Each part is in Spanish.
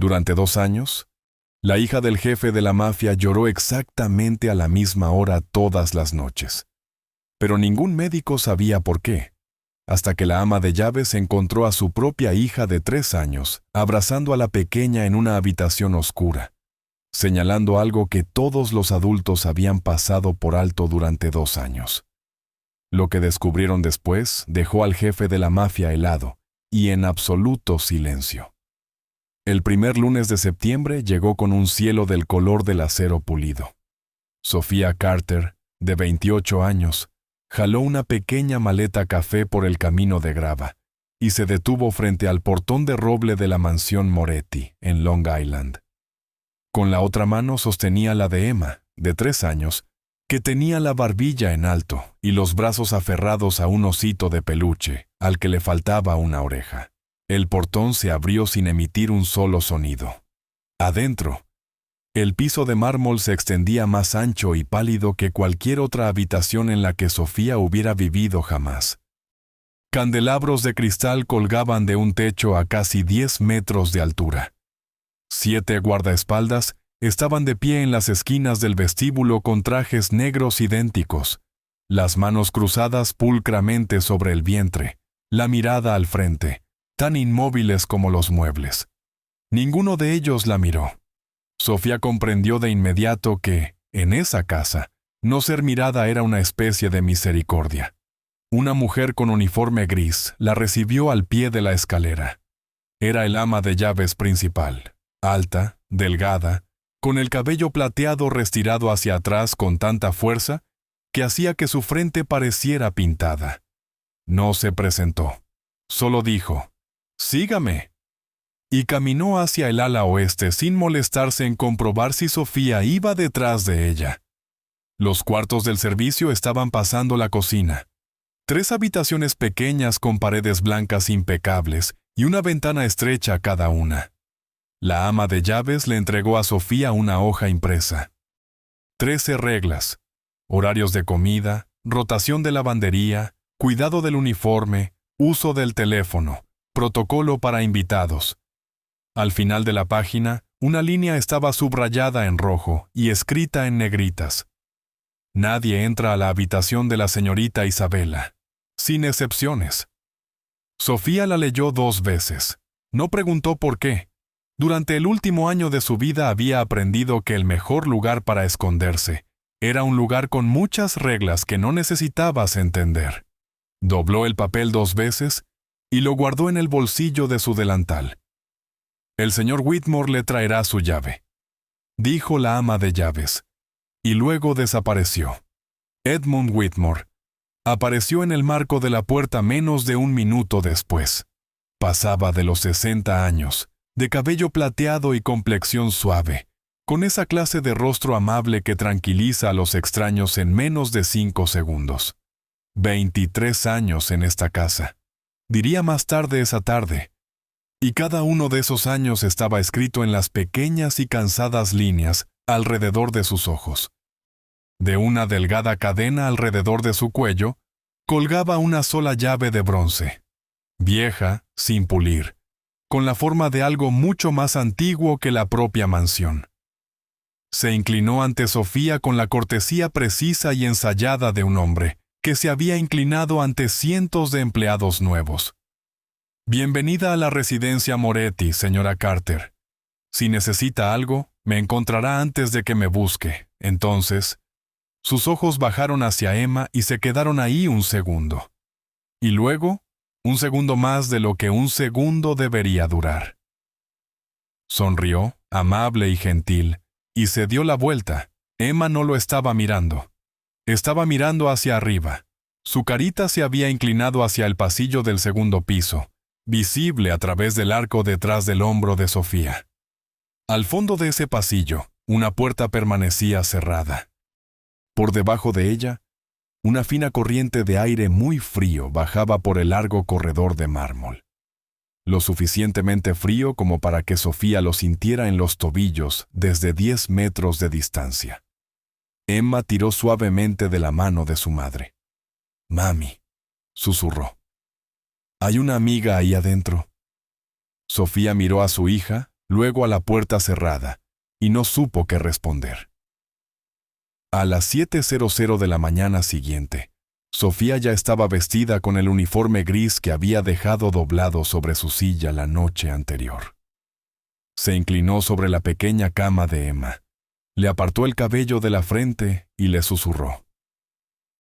Durante 2 años, la hija del jefe de la mafia lloró exactamente a la misma hora todas las noches. Pero ningún médico sabía por qué, hasta que la ama de llaves encontró a su propia hija de 3 años, abrazando a la pequeña en una habitación oscura, señalando algo que todos los adultos habían pasado por alto durante 2 años. Lo que descubrieron después dejó al jefe de la mafia helado y en absoluto silencio. El primer lunes de septiembre llegó con un cielo del color del acero pulido. Sofía Carter, de 28 años, jaló una pequeña maleta café por el camino de grava y se detuvo frente al portón de roble de la mansión Moretti, en Long Island. Con la otra mano sostenía la de Emma, de 3 años, que tenía la barbilla en alto y los brazos aferrados a un osito de peluche, al que le faltaba una oreja. El portón se abrió sin emitir un solo sonido. Adentro, el piso de mármol se extendía más ancho y pálido que cualquier otra habitación en la que Sofía hubiera vivido jamás. Candelabros de cristal colgaban de un techo a casi 10 metros de altura. 7 guardaespaldas estaban de pie en las esquinas del vestíbulo con trajes negros idénticos, las manos cruzadas pulcramente sobre el vientre, la mirada al frente, tan inmóviles como los muebles. Ninguno de ellos la miró. Sofía comprendió de inmediato que, en esa casa, no ser mirada era una especie de misericordia. Una mujer con uniforme gris la recibió al pie de la escalera. Era el ama de llaves principal, alta, delgada, con el cabello plateado restirado hacia atrás con tanta fuerza que hacía que su frente pareciera pintada. No se presentó. Solo dijo, «Sígame», y caminó hacia el ala oeste sin molestarse en comprobar si Sofía iba detrás de ella. Los cuartos del servicio estaban pasando la cocina. 3 habitaciones pequeñas con paredes blancas impecables y una ventana estrecha cada una. La ama de llaves le entregó a Sofía una hoja impresa. 13 reglas: horarios de comida, rotación de lavandería, cuidado del uniforme, uso del teléfono, protocolo para invitados. Al final de la página, una línea estaba subrayada en rojo y escrita en negritas. Nadie entra a la habitación de la señorita Isabela, sin excepciones. Sofía la leyó 2 veces. No preguntó por qué. Durante el último año de su vida había aprendido que el mejor lugar para esconderse era un lugar con muchas reglas que no necesitabas entender. Dobló el papel 2 veces y lo guardó en el bolsillo de su delantal. «El señor Whitmore le traerá su llave», dijo la ama de llaves, y luego desapareció. Edmund Whitmore apareció en el marco de la puerta menos de 1 minuto después. Pasaba de los 60 años, de cabello plateado y complexión suave, con esa clase de rostro amable que tranquiliza a los extraños en menos de 5 segundos. 23 años en esta casa. Diría más tarde esa tarde. Y cada uno de esos años estaba escrito en las pequeñas y cansadas líneas alrededor de sus ojos. De una delgada cadena alrededor de su cuello, colgaba una sola llave de bronce, vieja, sin pulir, con la forma de algo mucho más antiguo que la propia mansión. Se inclinó ante Sofía con la cortesía precisa y ensayada de un hombre que se había inclinado ante cientos de empleados nuevos. «Bienvenida a la residencia Moretti, señora Carter. Si necesita algo, me encontrará antes de que me busque». Entonces, sus ojos bajaron hacia Emma y se quedaron ahí 1 segundo. Y luego, 1 segundo más de lo que 1 segundo debería durar. Sonrió, amable y gentil, y se dio la vuelta. Emma no lo estaba mirando. Estaba mirando hacia arriba. Su carita se había inclinado hacia el pasillo del 2º piso, visible a través del arco detrás del hombro de Sofía. Al fondo de ese pasillo, una puerta permanecía cerrada. Por debajo de ella, una fina corriente de aire muy frío bajaba por el largo corredor de mármol. Lo suficientemente frío como para que Sofía lo sintiera en los tobillos desde 10 metros de distancia. Emma tiró suavemente de la mano de su madre. «Mami», susurró. «Hay una amiga ahí adentro». Sofía miró a su hija, luego a la puerta cerrada, y no supo qué responder. A las 7:00 de la mañana siguiente, Sofía ya estaba vestida con el uniforme gris que había dejado doblado sobre su silla la noche anterior. Se inclinó sobre la pequeña cama de Emma, le apartó el cabello de la frente y le susurró: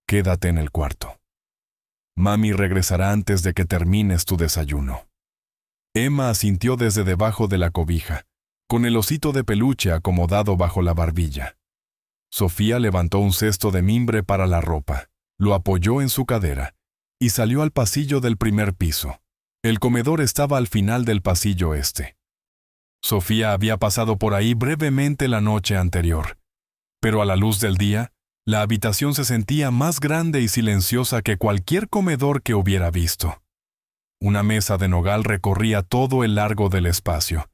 «Quédate en el cuarto. Mami regresará antes de que termines tu desayuno». Emma asintió desde debajo de la cobija, con el osito de peluche acomodado bajo la barbilla. Sofía levantó un cesto de mimbre para la ropa, lo apoyó en su cadera y salió al pasillo del primer piso. El comedor estaba al final del pasillo este. Sofía había pasado por ahí brevemente la noche anterior, pero a la luz del día, la habitación se sentía más grande y silenciosa que cualquier comedor que hubiera visto. Una mesa de nogal recorría todo el largo del espacio,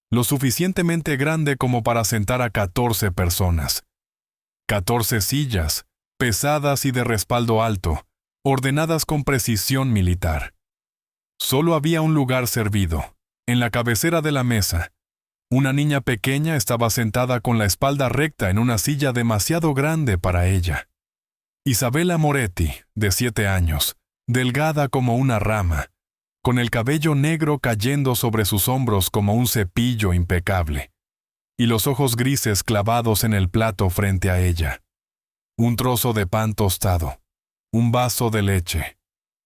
lo suficientemente grande como para sentar a 14 personas. 14 sillas, pesadas y de respaldo alto, ordenadas con precisión militar. Solo había un lugar servido, en la cabecera de la mesa. Una niña pequeña estaba sentada con la espalda recta en una silla demasiado grande para ella. Isabella Moretti, de 7 años, delgada como una rama, con el cabello negro cayendo sobre sus hombros como un cepillo impecable, y los ojos grises clavados en el plato frente a ella. Un trozo de pan tostado, un vaso de leche,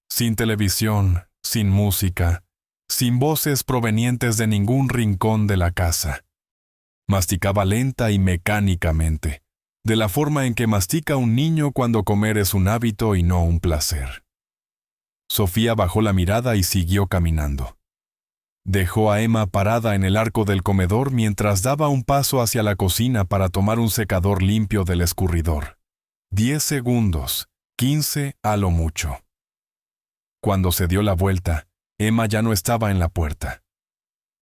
sin televisión, sin música, sin voces provenientes de ningún rincón de la casa. Masticaba lenta y mecánicamente, de la forma en que mastica un niño cuando comer es un hábito y no un placer. Sofía bajó la mirada y siguió caminando. Dejó a Emma parada en el arco del comedor mientras daba un paso hacia la cocina para tomar un secador limpio del escurridor. 10 segundos, 15 a lo mucho. Cuando se dio la vuelta, Emma ya no estaba en la puerta.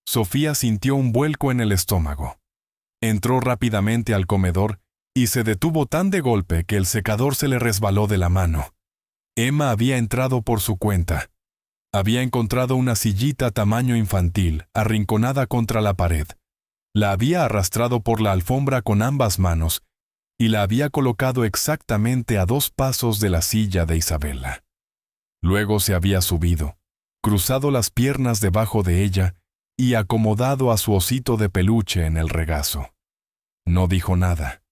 Sofía sintió un vuelco en el estómago. Entró rápidamente al comedor y se detuvo tan de golpe que el secador se le resbaló de la mano. Emma había entrado por su cuenta. Había encontrado una sillita tamaño infantil, arrinconada contra la pared. La había arrastrado por la alfombra con ambas manos y la había colocado exactamente a 2 pasos de la silla de Isabella. Luego se había subido, cruzado las piernas debajo de ella y acomodado a su osito de peluche en el regazo. No dijo nada,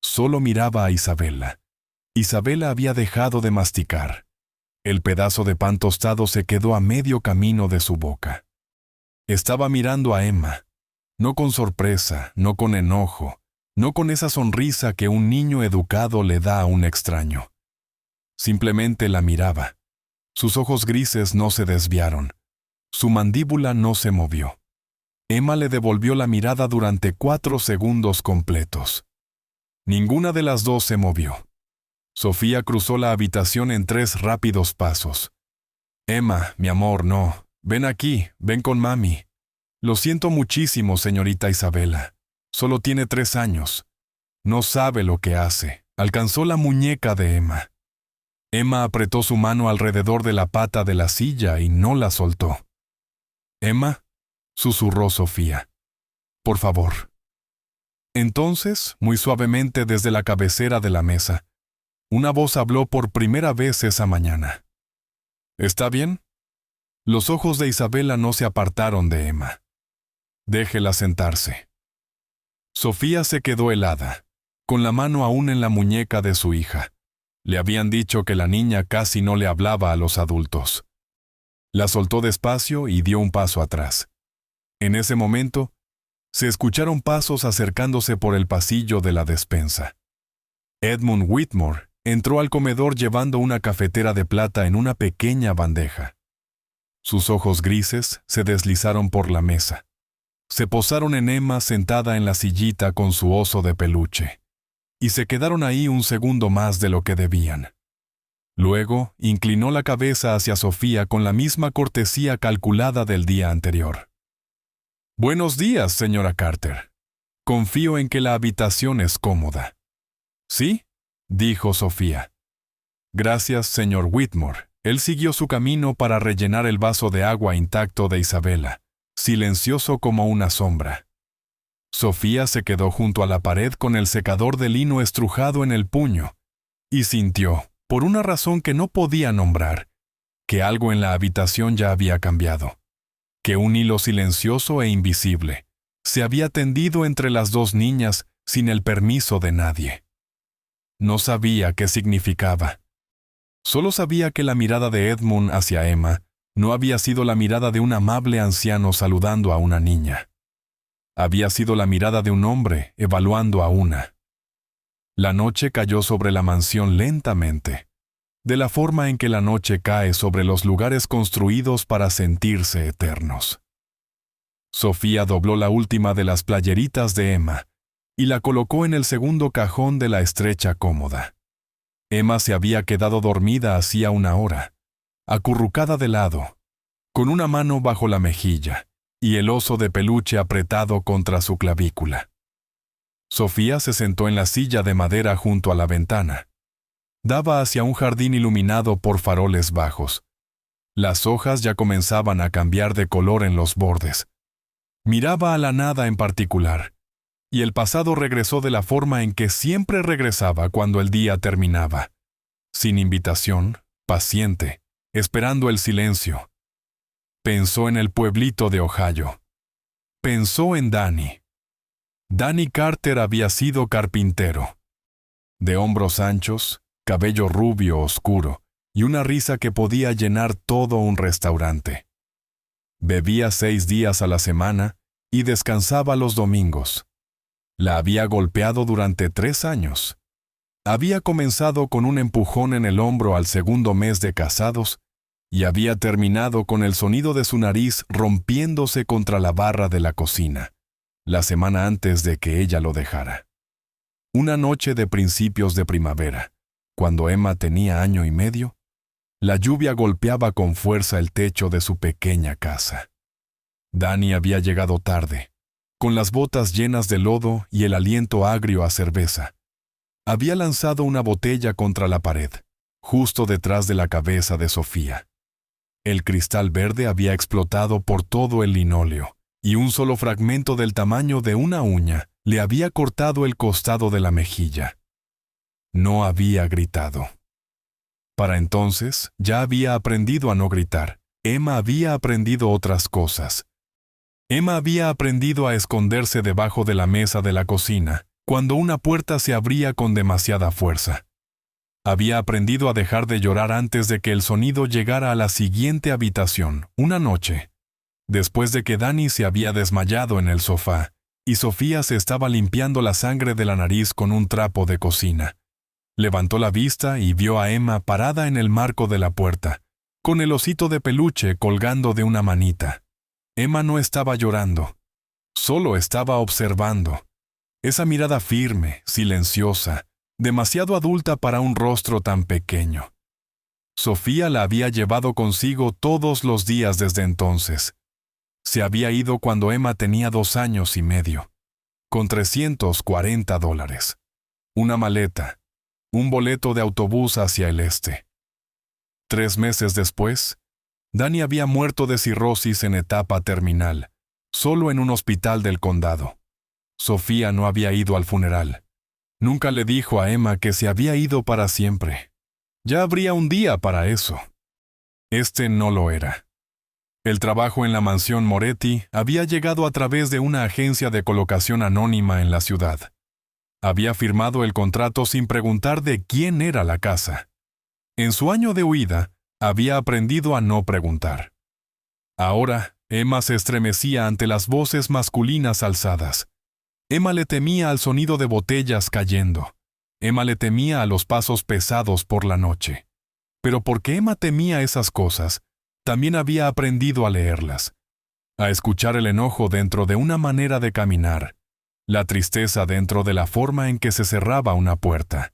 solo miraba a Isabella. Isabella había dejado de masticar. El pedazo de pan tostado se quedó a medio camino de su boca. Estaba mirando a Emma, no con sorpresa, no con enojo, no con esa sonrisa que un niño educado le da a un extraño. Simplemente la miraba. Sus ojos grises no se desviaron. Su mandíbula no se movió. Emma le devolvió la mirada durante 4 segundos completos. Ninguna de las dos se movió. Sofía cruzó la habitación en 3 rápidos pasos. «Emma, mi amor, no. Ven aquí, ven con mami. Lo siento muchísimo, señorita Isabella. Solo tiene 3 años. No sabe lo que hace». Alcanzó la muñeca de Emma. Emma apretó su mano alrededor de la pata de la silla y no la soltó. «Emma», susurró Sofía. «Por favor». Entonces, muy suavemente desde la cabecera de la mesa, una voz habló por primera vez esa mañana. «¿Está bien?» Los ojos de Isabella no se apartaron de Emma. «Déjela sentarse». Sofía se quedó helada, con la mano aún en la muñeca de su hija. Le habían dicho que la niña casi no le hablaba a los adultos. La soltó despacio y dio un paso atrás. En ese momento, se escucharon pasos acercándose por el pasillo de la despensa. Edmund Whitmore entró al comedor llevando una cafetera de plata en una pequeña bandeja. Sus ojos grises se deslizaron por la mesa. Se posaron en Emma sentada en la sillita con su oso de peluche, y se quedaron ahí un segundo más de lo que debían. Luego, inclinó la cabeza hacia Sofía con la misma cortesía calculada del día anterior. «Buenos días, señora Carter. Confío en que la habitación es cómoda». «¿Sí?», dijo Sofía. «Gracias, señor Whitmore». Él siguió su camino para rellenar el vaso de agua intacto de Isabella, silencioso como una sombra. Sofía se quedó junto a la pared con el secador de lino estrujado en el puño y sintió, por una razón que no podía nombrar, que algo en la habitación ya había cambiado, que un hilo silencioso e invisible se había tendido entre las dos niñas sin el permiso de nadie. No sabía qué significaba. Solo sabía que la mirada de Edmund hacia Emma no había sido la mirada de un amable anciano saludando a una niña. Había sido la mirada de un hombre evaluando a una. La noche cayó sobre la mansión lentamente, de la forma en que la noche cae sobre los lugares construidos para sentirse eternos. Sofía dobló la última de las playeritas de Emma y la colocó en el segundo cajón de la estrecha cómoda. Emma se había quedado dormida hacía una hora, acurrucada de lado, con una mano bajo la mejilla y el oso de peluche apretado contra su clavícula. Sofía se sentó en la silla de madera junto a la ventana. Daba hacia un jardín iluminado por faroles bajos. Las hojas ya comenzaban a cambiar de color en los bordes. Miraba a la nada en particular, y el pasado regresó de la forma en que siempre regresaba cuando el día terminaba, sin invitación, paciente, esperando el silencio. Pensó en el pueblito de Ohio. Pensó en Danny. Danny Carter había sido carpintero. De hombros anchos, cabello rubio oscuro y una risa que podía llenar todo un restaurante. Bebía 6 días a la semana y descansaba los domingos. La había golpeado durante 3 años. Había comenzado con un empujón en el hombro al segundo mes de casados y había terminado con el sonido de su nariz rompiéndose contra la barra de la cocina, la semana antes de que ella lo dejara. Una noche de principios de primavera, cuando Emma tenía 1 año y medio, la lluvia golpeaba con fuerza el techo de su pequeña casa. Danny había llegado tarde, con las botas llenas de lodo y el aliento agrio a cerveza. Había lanzado una botella contra la pared, justo detrás de la cabeza de Sofía. El cristal verde había explotado por todo el linóleo, y un solo fragmento del tamaño de una uña le había cortado el costado de la mejilla. No había gritado. Para entonces, ya había aprendido a no gritar. Emma había aprendido otras cosas. Emma había aprendido a esconderse debajo de la mesa de la cocina, cuando una puerta se abría con demasiada fuerza. Había aprendido a dejar de llorar antes de que el sonido llegara a la siguiente habitación, una noche, después de que Danny se había desmayado en el sofá, y Sofía se estaba limpiando la sangre de la nariz con un trapo de cocina. Levantó la vista y vio a Emma parada en el marco de la puerta, con el osito de peluche colgando de una manita. Emma no estaba llorando, solo estaba observando. Esa mirada firme, silenciosa, demasiado adulta para un rostro tan pequeño. Sofía la había llevado consigo todos los días desde entonces. Se había ido cuando Emma tenía 2 años y medio, con $340, una maleta, un boleto de autobús hacia el este. 3 meses después, Danny había muerto de cirrosis en etapa terminal, solo en un hospital del condado. Sofía no había ido al funeral. Nunca le dijo a Emma que se había ido para siempre. Ya habría un día para eso. Este no lo era. El trabajo en la mansión Moretti había llegado a través de una agencia de colocación anónima en la ciudad. Había firmado el contrato sin preguntar de quién era la casa. En su año de huida, había aprendido a no preguntar. Ahora, Emma se estremecía ante las voces masculinas alzadas. Emma le temía al sonido de botellas cayendo. Emma le temía a los pasos pesados por la noche. Pero porque Emma temía esas cosas, también había aprendido a leerlas, a escuchar el enojo dentro de una manera de caminar, la tristeza dentro de la forma en que se cerraba una puerta,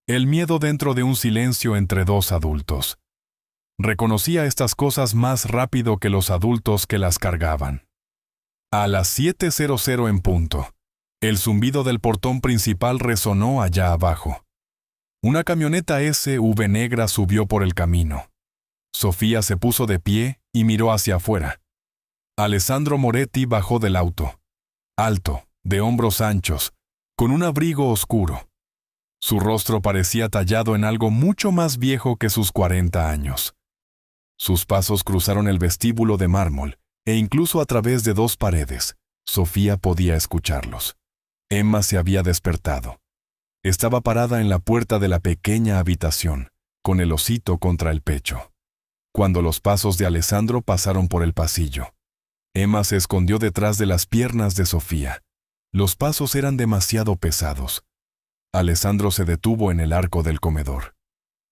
el miedo dentro de un silencio entre 2 adultos. Reconocía estas cosas más rápido que los adultos que las cargaban. A las 7:00 en punto, el zumbido del portón principal resonó allá abajo. Una camioneta SUV negra subió por el camino. Sofía se puso de pie y miró hacia afuera. Alessandro Moretti bajó del auto. Alto, de hombros anchos, con un abrigo oscuro. Su rostro parecía tallado en algo mucho más viejo que sus 40 años. Sus pasos cruzaron el vestíbulo de mármol, e incluso a través de 2 paredes, Sofía podía escucharlos. Emma se había despertado. Estaba parada en la puerta de la pequeña habitación, con el osito contra el pecho. Cuando los pasos de Alessandro pasaron por el pasillo, Emma se escondió detrás de las piernas de Sofía. Los pasos eran demasiado pesados. Alessandro se detuvo en el arco del comedor.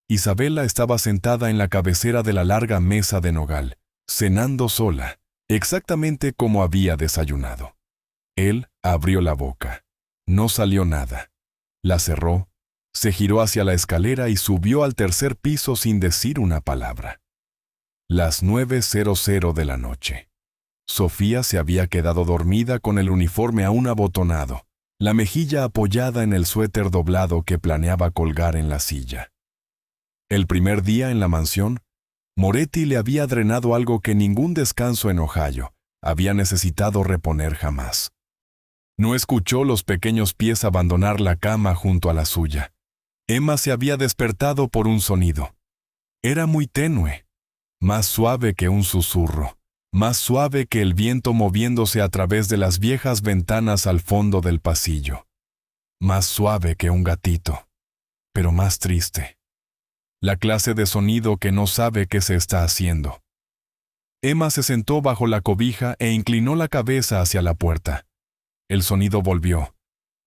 Isabella estaba sentada en la cabecera de la larga mesa de nogal, cenando sola, exactamente como había desayunado. Él abrió la boca. No salió nada. La cerró, se giró hacia la escalera y subió al 3er piso sin decir una palabra. Las 9:00 de la noche. Sofía se había quedado dormida con el uniforme aún abotonado, la mejilla apoyada en el suéter doblado que planeaba colgar en la silla. El primer día en la mansión, Moretti le había drenado algo que ningún descanso en Ohio había necesitado reponer jamás. No escuchó los pequeños pies abandonar la cama junto a la suya. Emma se había despertado por un sonido. Era muy tenue, más suave que un susurro, más suave que el viento moviéndose a través de las viejas ventanas al fondo del pasillo. Más suave que un gatito, pero más triste. La clase de sonido que no sabe qué se está haciendo. Emma se sentó bajo la cobija e inclinó la cabeza hacia la puerta. El sonido volvió,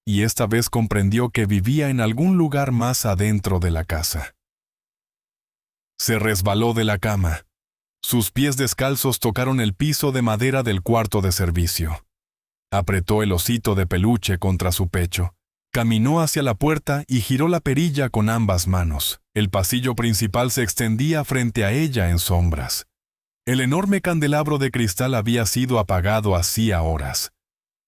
y esta vez comprendió que vivía en algún lugar más adentro de la casa. Se resbaló de la cama. Sus pies descalzos tocaron el piso de madera del cuarto de servicio. Apretó el osito de peluche contra su pecho, caminó hacia la puerta y giró la perilla con ambas manos. El pasillo principal se extendía frente a ella en sombras. El enorme candelabro de cristal había sido apagado hacía horas.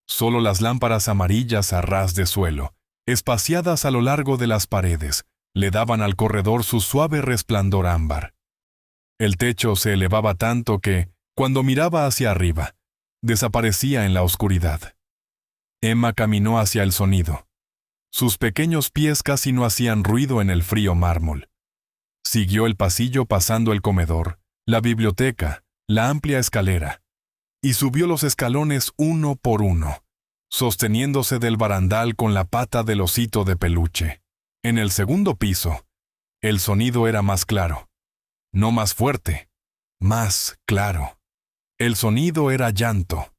Solo las lámparas amarillas a ras de suelo, espaciadas a lo largo de las paredes, le daban al corredor su suave resplandor ámbar. El techo se elevaba tanto que, cuando miraba hacia arriba, desaparecía en la oscuridad. Emma caminó hacia el sonido. Sus pequeños pies casi no hacían ruido en el frío mármol. Siguió el pasillo pasando el comedor, la biblioteca, la amplia escalera, y subió los escalones uno por uno, sosteniéndose del barandal con la pata del osito de peluche. En el segundo piso, el sonido era más claro. No más fuerte, más claro. El sonido era llanto.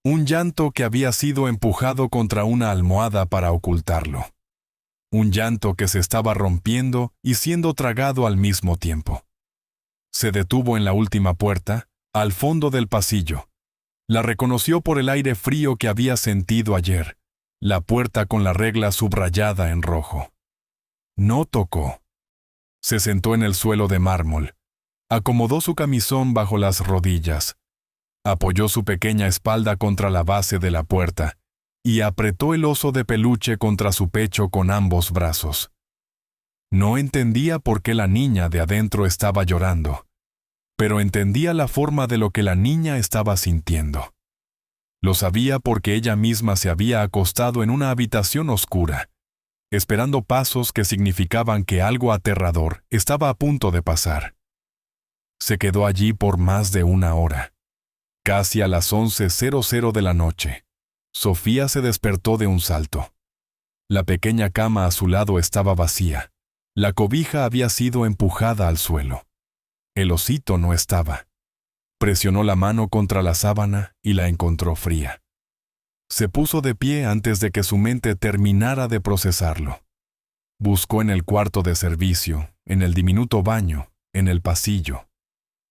Un llanto que había sido empujado contra una almohada para ocultarlo. Un llanto que se estaba rompiendo y siendo tragado al mismo tiempo. Se detuvo en la última puerta, al fondo del pasillo. La reconoció por el aire frío que había sentido ayer, la puerta con la regla subrayada en rojo. No tocó. Se sentó en el suelo de mármol, acomodó su camisón bajo las rodillas, apoyó su pequeña espalda contra la base de la puerta y apretó el oso de peluche contra su pecho con ambos brazos. No entendía por qué la niña de adentro estaba llorando, pero entendía la forma de lo que la niña estaba sintiendo. Lo sabía porque ella misma se había acostado en una habitación oscura, esperando pasos que significaban que algo aterrador estaba a punto de pasar. Se quedó allí por más de 1 hora. Casi a las 11:00 de la noche, Sofía se despertó de un salto. La pequeña cama a su lado estaba vacía. La cobija había sido empujada al suelo. El osito no estaba. Presionó la mano contra la sábana y la encontró fría. Se puso de pie antes de que su mente terminara de procesarlo. Buscó en el cuarto de servicio, en el diminuto baño, en el pasillo.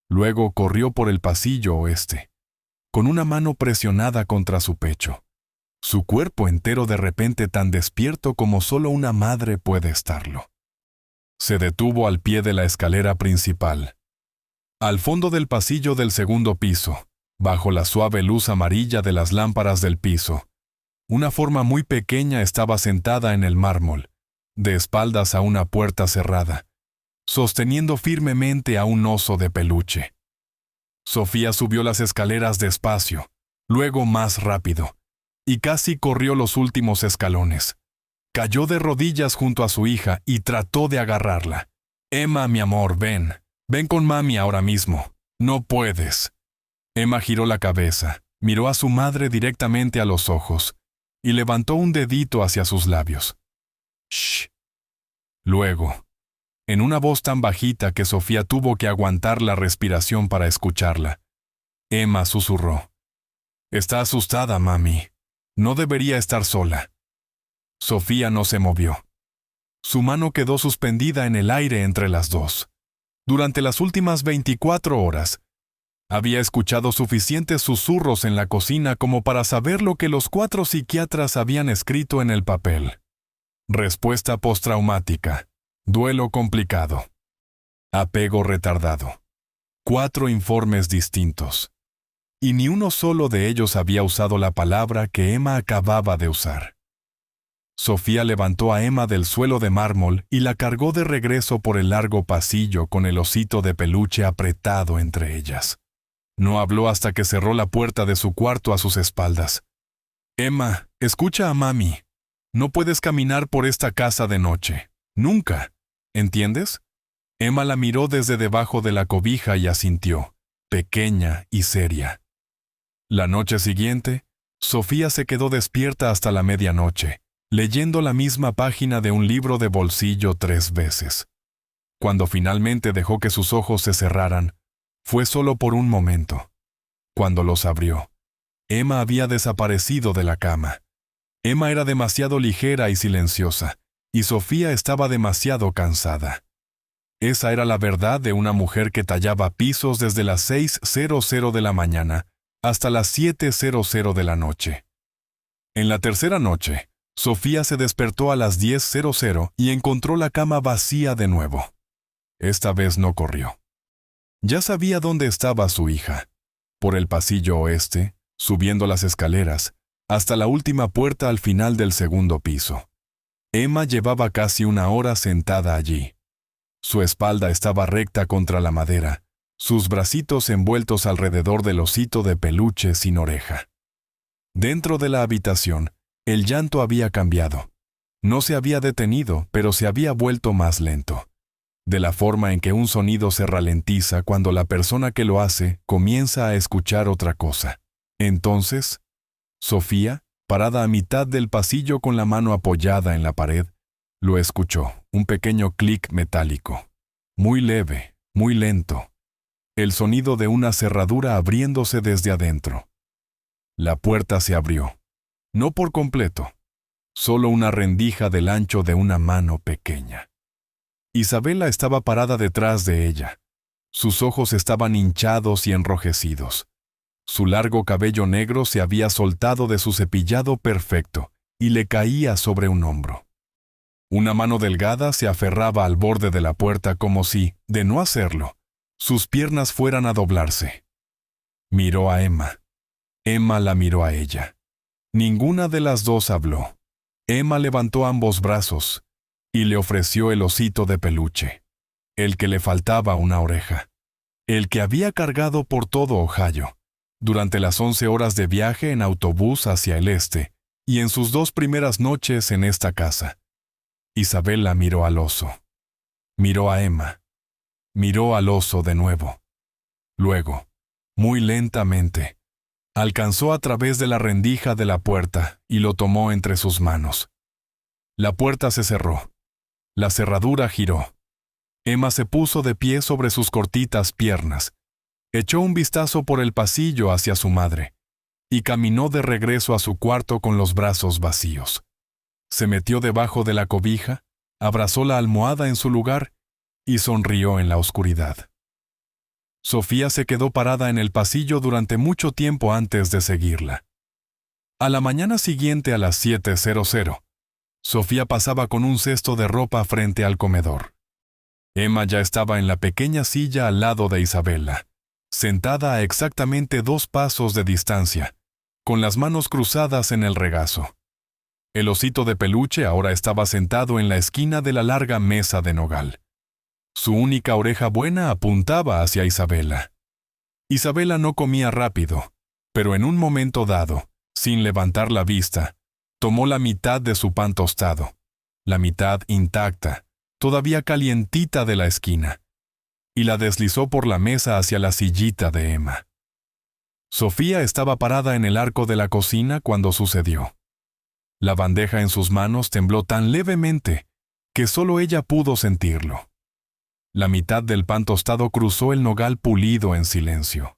Luego corrió por el pasillo oeste, con una mano presionada contra su pecho. Su cuerpo entero de repente tan despierto como solo una madre puede estarlo. Se detuvo al pie de la escalera principal. Al fondo del pasillo del segundo piso, bajo la suave luz amarilla de las lámparas del piso, una forma muy pequeña estaba sentada en el mármol, de espaldas a una puerta cerrada, sosteniendo firmemente a un oso de peluche. Sofía subió las escaleras despacio, luego más rápido, y casi corrió los últimos escalones. Cayó de rodillas junto a su hija y trató de agarrarla. «Emma, mi amor, ven. Ven con mami ahora mismo. No puedes». Emma giró la cabeza, miró a su madre directamente a los ojos y levantó un dedito hacia sus labios. «Shh». Luego, en una voz tan bajita que Sofía tuvo que aguantar la respiración para escucharla, Emma susurró: «Está asustada, mami. No debería estar sola». Sofía no se movió. Su mano quedó suspendida en el aire entre las dos. Durante las últimas 24 horas, había escuchado suficientes susurros en la cocina como para saber lo que los 4 psiquiatras habían escrito en el papel. Respuesta postraumática, duelo complicado, apego retardado. 4 informes distintos. Y ni uno solo de ellos había usado la palabra que Emma acababa de usar. Sofía levantó a Emma del suelo de mármol y la cargó de regreso por el largo pasillo con el osito de peluche apretado entre ellas. No habló hasta que cerró la puerta de su cuarto a sus espaldas. «Emma, escucha a mami. No puedes caminar por esta casa de noche. Nunca. ¿Entiendes?» Emma la miró desde debajo de la cobija y asintió, pequeña y seria. La noche siguiente, Sofía se quedó despierta hasta la medianoche, leyendo la misma página de un libro de bolsillo 3 veces. Cuando finalmente dejó que sus ojos se cerraran, fue solo por un momento. Cuando los abrió, Emma había desaparecido de la cama. Emma era demasiado ligera y silenciosa, y Sofía estaba demasiado cansada. Esa era la verdad de una mujer que tallaba pisos desde las 6:00 de la mañana hasta las 7:00 de la noche. En la tercera noche, Sofía se despertó a las 10:00 y encontró la cama vacía de nuevo. Esta vez no corrió. Ya sabía dónde estaba su hija. Por el pasillo oeste, subiendo las escaleras, hasta la última puerta al final del segundo piso. Emma llevaba casi 1 hora sentada allí. Su espalda estaba recta contra la madera, sus bracitos envueltos alrededor del osito de peluche sin oreja. Dentro de la habitación, el llanto había cambiado. No se había detenido, pero se había vuelto más lento. De la forma en que un sonido se ralentiza cuando la persona que lo hace comienza a escuchar otra cosa. Entonces, Sofía, parada a mitad del pasillo con la mano apoyada en la pared, lo escuchó, un pequeño clic metálico. Muy leve, muy lento. El sonido de una cerradura abriéndose desde adentro. La puerta se abrió. No por completo. Solo una rendija del ancho de una mano pequeña. Isabela estaba parada detrás de ella. Sus ojos estaban hinchados y enrojecidos. Su largo cabello negro se había soltado de su cepillado perfecto y le caía sobre un hombro. Una mano delgada se aferraba al borde de la puerta como si, de no hacerlo, sus piernas fueran a doblarse. Miró a Emma. Emma la miró a ella. Ninguna de las dos habló. Emma levantó ambos brazos y le ofreció el osito de peluche, el que le faltaba una oreja, el que había cargado por todo Ohio, durante las 11 horas de viaje en autobús hacia el este y en sus 2 primeras noches en esta casa. Isabela miró al oso. Miró a Emma. Miró al oso de nuevo. Luego, muy lentamente, alcanzó a través de la rendija de la puerta y lo tomó entre sus manos. La puerta se cerró. La cerradura giró. Emma se puso de pie sobre sus cortitas piernas, echó un vistazo por el pasillo hacia su madre y caminó de regreso a su cuarto con los brazos vacíos. Se metió debajo de la cobija, abrazó la almohada en su lugar y sonrió en la oscuridad. Sofía se quedó parada en el pasillo durante mucho tiempo antes de seguirla. A la mañana siguiente a las 7:00, Sofía pasaba con un cesto de ropa frente al comedor. Emma ya estaba en la pequeña silla al lado de Isabela, sentada a exactamente 2 pasos de distancia, con las manos cruzadas en el regazo. El osito de peluche ahora estaba sentado en la esquina de la larga mesa de nogal. Su única oreja buena apuntaba hacia Isabela. Isabela no comía rápido, pero en un momento dado, Sin levantar la vista, tomó la mitad de su pan tostado, la mitad intacta, todavía calientita de la esquina, y la deslizó por la mesa hacia la sillita de Emma. Sofía estaba parada en el arco de la cocina cuando sucedió. La bandeja en sus manos tembló tan levemente que solo ella pudo sentirlo. La mitad del pan tostado cruzó el nogal pulido en silencio.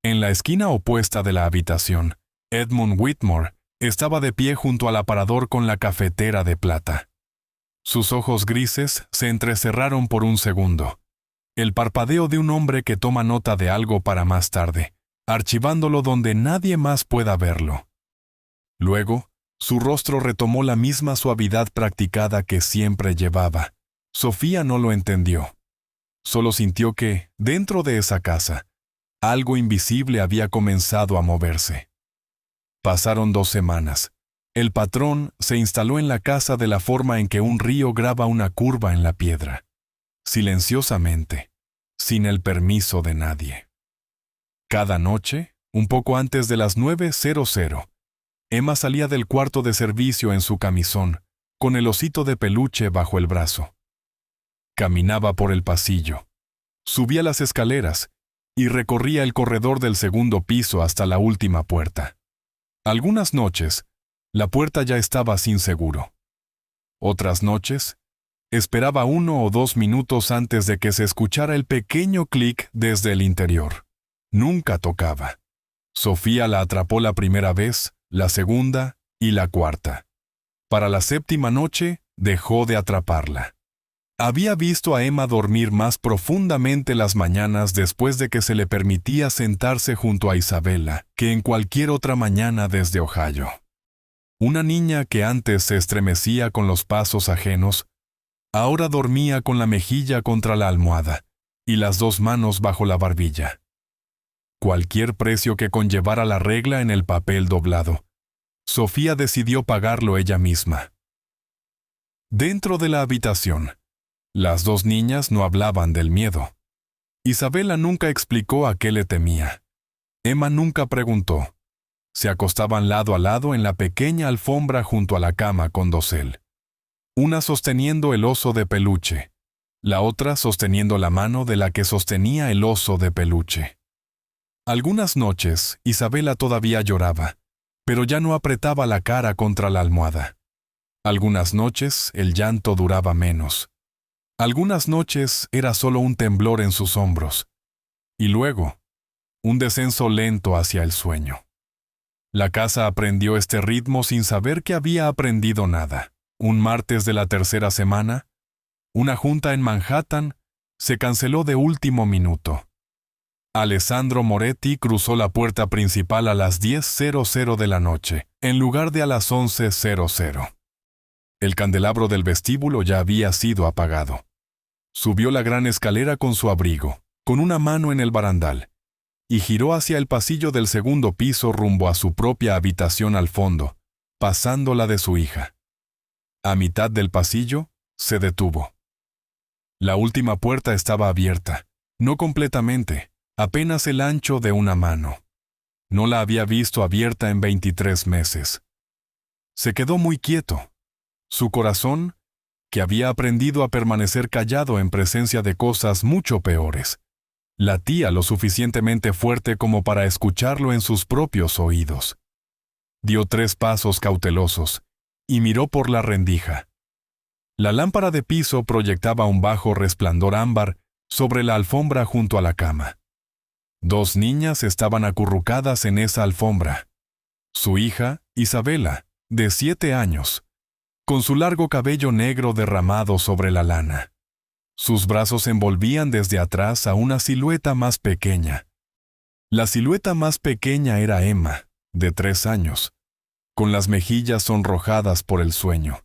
En la esquina opuesta de la habitación, Edmund Whitmore estaba de pie junto al aparador con la cafetera de plata. Sus ojos grises se entrecerraron por un segundo. El parpadeo de un hombre que toma nota de algo para más tarde, archivándolo donde nadie más pueda verlo. Luego, su rostro retomó la misma suavidad practicada que siempre llevaba. Sofía no lo entendió. Solo sintió que, dentro de esa casa, algo invisible había comenzado a moverse. Pasaron 2 semanas. El patrón se instaló en la casa de la forma en que un río graba una curva en la piedra, silenciosamente, sin el permiso de nadie. Cada noche, un poco antes de las 9:00, Emma salía del cuarto de servicio en su camisón, con el osito de peluche bajo el brazo. Caminaba por el pasillo, subía las escaleras y recorría el corredor del segundo piso hasta la última puerta. Algunas noches, la puerta ya estaba sin seguro. Otras noches, esperaba 1 o 2 minutos antes de que se escuchara el pequeño clic desde el interior. Nunca tocaba. Sofía la atrapó la primera vez, la segunda y la cuarta. Para la 7ª noche, dejó de atraparla. Había visto a Emma dormir más profundamente las mañanas después de que se le permitía sentarse junto a Isabella que en cualquier otra mañana desde Ohio. Una niña que antes se estremecía con los pasos ajenos, ahora dormía con la mejilla contra la almohada y las 2 manos bajo la barbilla. Cualquier precio que conllevara la regla en el papel doblado, Sofía decidió pagarlo ella misma. Dentro de la habitación, las 2 niñas no hablaban del miedo. Isabella nunca explicó a qué le temía. Emma nunca preguntó. Se acostaban lado a lado en la pequeña alfombra junto a la cama con dosel. Una sosteniendo el oso de peluche, la otra sosteniendo la mano de la que sostenía el oso de peluche. Algunas noches, Isabella todavía lloraba, pero ya no apretaba la cara contra la almohada. Algunas noches, el llanto duraba menos. Algunas noches era solo un temblor en sus hombros. Y luego, un descenso lento hacia el sueño. La casa aprendió este ritmo sin saber que había aprendido nada. Un martes de la 3ª semana, una junta en Manhattan se canceló de último minuto. Alessandro Moretti cruzó la puerta principal a las 10:00 de la noche, en lugar de a las 11:00. El candelabro del vestíbulo ya había sido apagado. Subió la gran escalera con su abrigo, con una mano en el barandal, y giró hacia el pasillo del segundo piso rumbo a su propia habitación al fondo, pasando la de su hija. A mitad del pasillo, se detuvo. La última puerta estaba abierta, no completamente, apenas el ancho de una mano. No la había visto abierta en 23 meses. Se quedó muy quieto. Su corazón, que había aprendido a permanecer callado en presencia de cosas mucho peores, latía lo suficientemente fuerte como para escucharlo en sus propios oídos. Dio 3 pasos cautelosos y miró por la rendija. La lámpara de piso proyectaba un bajo resplandor ámbar sobre la alfombra junto a la cama. 2 niñas estaban acurrucadas en esa alfombra. Su hija, Isabella, de 7 años, con su largo cabello negro derramado sobre la lana. Sus brazos envolvían desde atrás a una silueta más pequeña. La silueta más pequeña era Emma, de 3 años, con las mejillas sonrojadas por el sueño,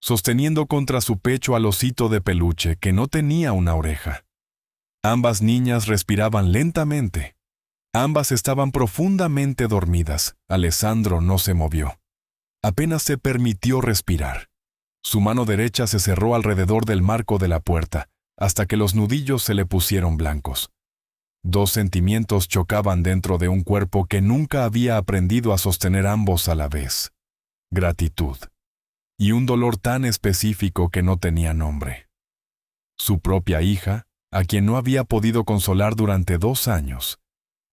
sosteniendo contra su pecho al osito de peluche que no tenía una oreja. Ambas niñas respiraban lentamente. Ambas estaban profundamente dormidas. Alessandro no se movió. Apenas se permitió respirar. Su mano derecha se cerró alrededor del marco de la puerta, hasta que los nudillos se le pusieron blancos. Dos sentimientos chocaban dentro de un cuerpo que nunca había aprendido a sostener ambos a la vez: gratitud y un dolor tan específico que no tenía nombre. Su propia hija, a quien no había podido consolar durante 2 años,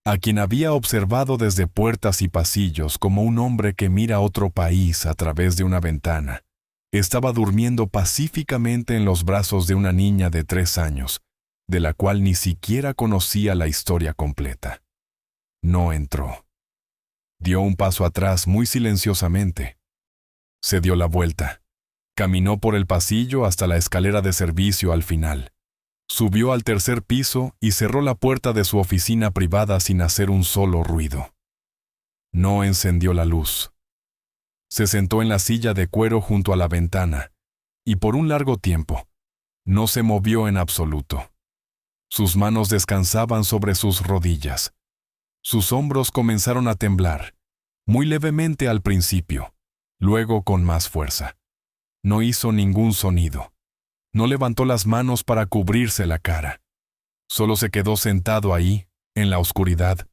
a quien había observado desde puertas y pasillos como un hombre que mira otro país a través de una ventana, estaba durmiendo pacíficamente en los brazos de una niña de 3 años, de la cual ni siquiera conocía la historia completa. No entró. Dio un paso atrás muy silenciosamente. Se dio la vuelta. Caminó por el pasillo hasta la escalera de servicio al final. Subió al 3er piso y cerró la puerta de su oficina privada sin hacer un solo ruido. No encendió la luz. Se sentó en la silla de cuero junto a la ventana, y por un largo tiempo, no se movió en absoluto. Sus manos descansaban sobre sus rodillas. Sus hombros comenzaron a temblar, muy levemente al principio, luego con más fuerza. No hizo ningún sonido. No levantó las manos para cubrirse la cara. Solo se quedó sentado ahí, en la oscuridad,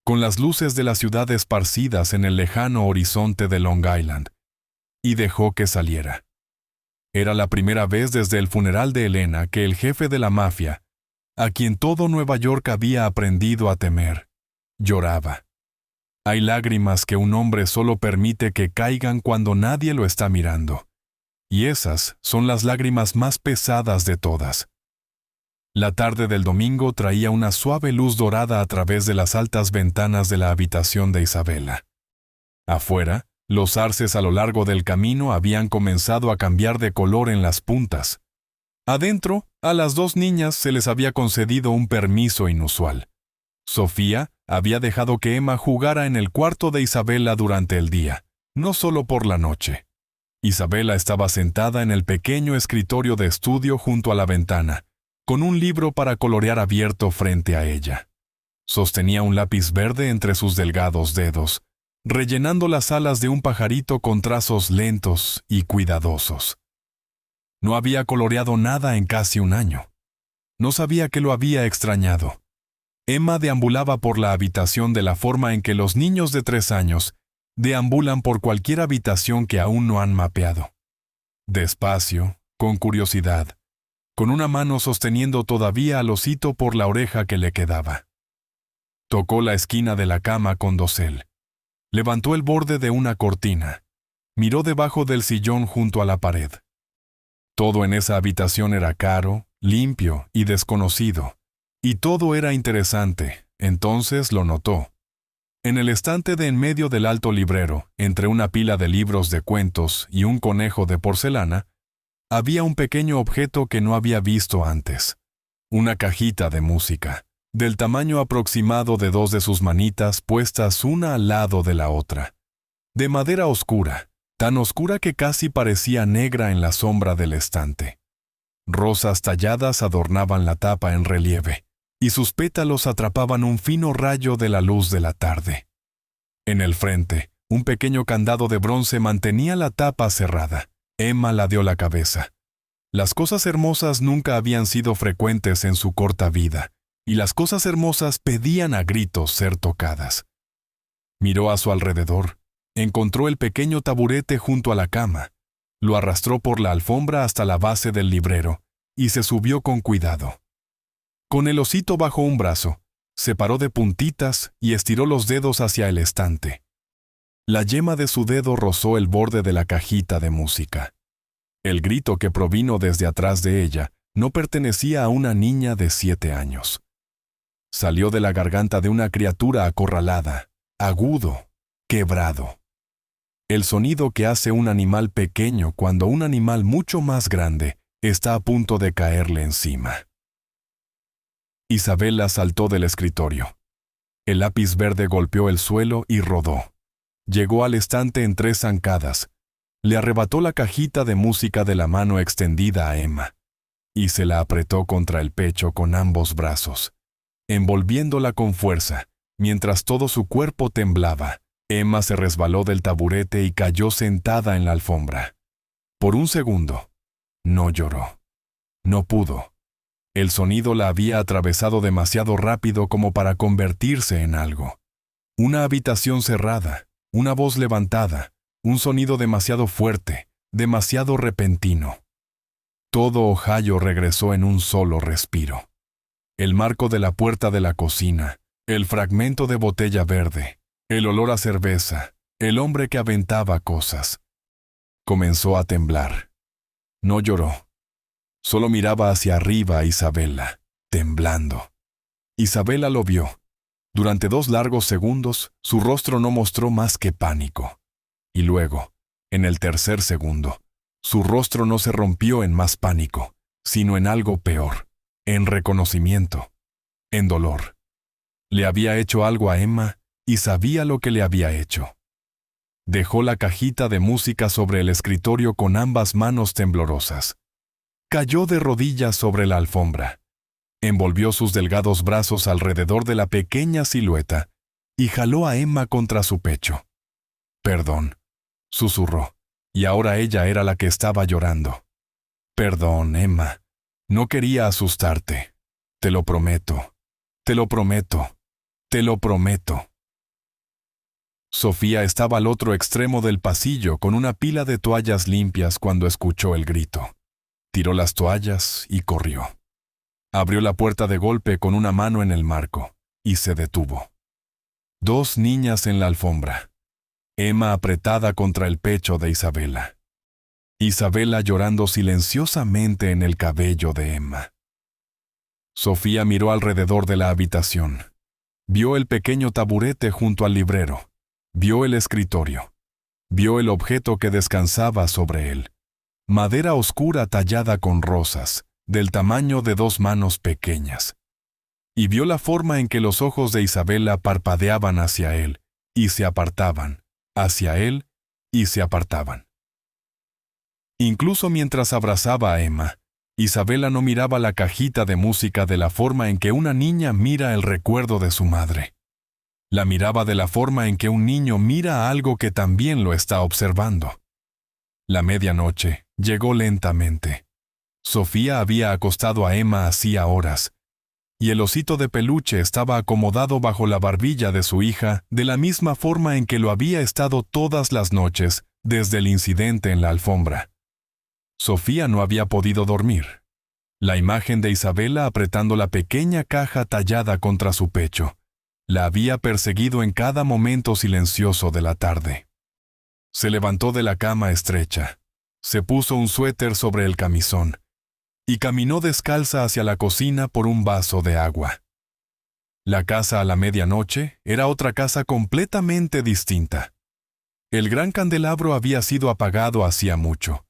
con las luces de la ciudad esparcidas en el lejano horizonte de Long Island, y dejó que saliera. Era la primera vez desde el funeral de Elena que el jefe de la mafia, a quien todo Nueva York había aprendido a temer, lloraba. Hay lágrimas que un hombre solo permite que caigan cuando nadie lo está mirando. Y esas son las lágrimas más pesadas de todas. La tarde del domingo traía una suave luz dorada a través de las altas ventanas de la habitación de Isabela. Afuera, los arces a lo largo del camino habían comenzado a cambiar de color en las puntas. Adentro, a las 2 niñas se les había concedido un permiso inusual. Sofía había dejado que Emma jugara en el cuarto de Isabela durante el día, no solo por la noche. Isabela estaba sentada en el pequeño escritorio de estudio junto a la ventana, con un libro para colorear abierto frente a ella. Sostenía un lápiz verde entre sus delgados dedos, rellenando las alas de un pajarito con trazos lentos y cuidadosos. No había coloreado nada en casi un año. No sabía que lo había extrañado. Emma deambulaba por la habitación de la forma en que los niños de 3 años deambulan por cualquier habitación que aún no han mapeado. Despacio, con curiosidad, con una mano sosteniendo todavía al osito por la oreja que le quedaba. Tocó la esquina de la cama con dosel. Levantó el borde de una cortina. Miró debajo del sillón junto a la pared. Todo en esa habitación era caro, limpio y desconocido. Y todo era interesante, entonces lo notó. En el estante de en medio del alto librero, entre una pila de libros de cuentos y un conejo de porcelana, había un pequeño objeto que no había visto antes. Una cajita de música, del tamaño aproximado de 2 de sus manitas puestas una al lado de la otra. De madera oscura, tan oscura que casi parecía negra en la sombra del estante. Rosas talladas adornaban la tapa en relieve, y sus pétalos atrapaban un fino rayo de la luz de la tarde. En el frente, un pequeño candado de bronce mantenía la tapa cerrada. Emma ladeó la cabeza. Las cosas hermosas nunca habían sido frecuentes en su corta vida, y las cosas hermosas pedían a gritos ser tocadas. Miró a su alrededor, encontró el pequeño taburete junto a la cama, lo arrastró por la alfombra hasta la base del librero, y se subió con cuidado. Con el osito bajo un brazo, se paró de puntitas y estiró los dedos hacia el estante. La yema de su dedo rozó el borde de la cajita de música. El grito que provino desde atrás de ella no pertenecía a una niña de 7 años. Salió de la garganta de una criatura acorralada, agudo, quebrado. El sonido que hace un animal pequeño cuando un animal mucho más grande está a punto de caerle encima. Isabela saltó del escritorio. El lápiz verde golpeó el suelo y rodó. Llegó al estante en 3 zancadas. Le arrebató la cajita de música de la mano extendida a Emma, y se la apretó contra el pecho con ambos brazos, envolviéndola con fuerza, mientras todo su cuerpo temblaba. Emma se resbaló del taburete y cayó sentada en la alfombra. Por un segundo, no lloró. No pudo. El sonido la había atravesado demasiado rápido como para convertirse en algo. Una habitación cerrada, una voz levantada, un sonido demasiado fuerte, demasiado repentino. Todo Ohio regresó en un solo respiro. El marco de la puerta de la cocina, el fragmento de botella verde, el olor a cerveza, el hombre que aventaba cosas. Comenzó a temblar. No lloró. Solo miraba hacia arriba a Isabella, temblando. Isabella lo vio. Durante 2 largos segundos, su rostro no mostró más que pánico. Y luego, en el tercer segundo, su rostro no se rompió en más pánico, sino en algo peor, en reconocimiento, en dolor. Le había hecho algo a Emma y sabía lo que le había hecho. Dejó la cajita de música sobre el escritorio con ambas manos temblorosas. Cayó de rodillas sobre la alfombra. Envolvió sus delgados brazos alrededor de la pequeña silueta y jaló a Emma contra su pecho. «Perdón», susurró, y ahora ella era la que estaba llorando. «Perdón, Emma. No quería asustarte. Te lo prometo. Te lo prometo. Te lo prometo». Sofía estaba al otro extremo del pasillo con una pila de toallas limpias cuando escuchó el grito. Tiró las toallas y corrió. Abrió la puerta de golpe con una mano en el marco y se detuvo. 2 niñas en la alfombra. Emma apretada contra el pecho de Isabella. Isabella llorando silenciosamente en el cabello de Emma. Sofía miró alrededor de la habitación. Vio el pequeño taburete junto al librero. Vio el escritorio. Vio el objeto que descansaba sobre él. Madera oscura tallada con rosas, del tamaño de 2 manos pequeñas. Y vio la forma en que los ojos de Isabella parpadeaban hacia él, y se apartaban, hacia él, y se apartaban. Incluso mientras abrazaba a Emma, Isabella no miraba la cajita de música de la forma en que una niña mira el recuerdo de su madre. La miraba de la forma en que un niño mira algo que también lo está observando. La medianoche llegó lentamente. Sofía había acostado a Emma hacía horas, y el osito de peluche estaba acomodado bajo la barbilla de su hija de la misma forma en que lo había estado todas las noches desde el incidente en la alfombra. Sofía no había podido dormir. La imagen de Isabella apretando la pequeña caja tallada contra su pecho la había perseguido en cada momento silencioso de la tarde. Se levantó de la cama estrecha, se puso un suéter sobre el camisón y caminó descalza hacia la cocina por un vaso de agua. La casa a la medianoche era otra casa completamente distinta. El gran candelabro había sido apagado hacía mucho.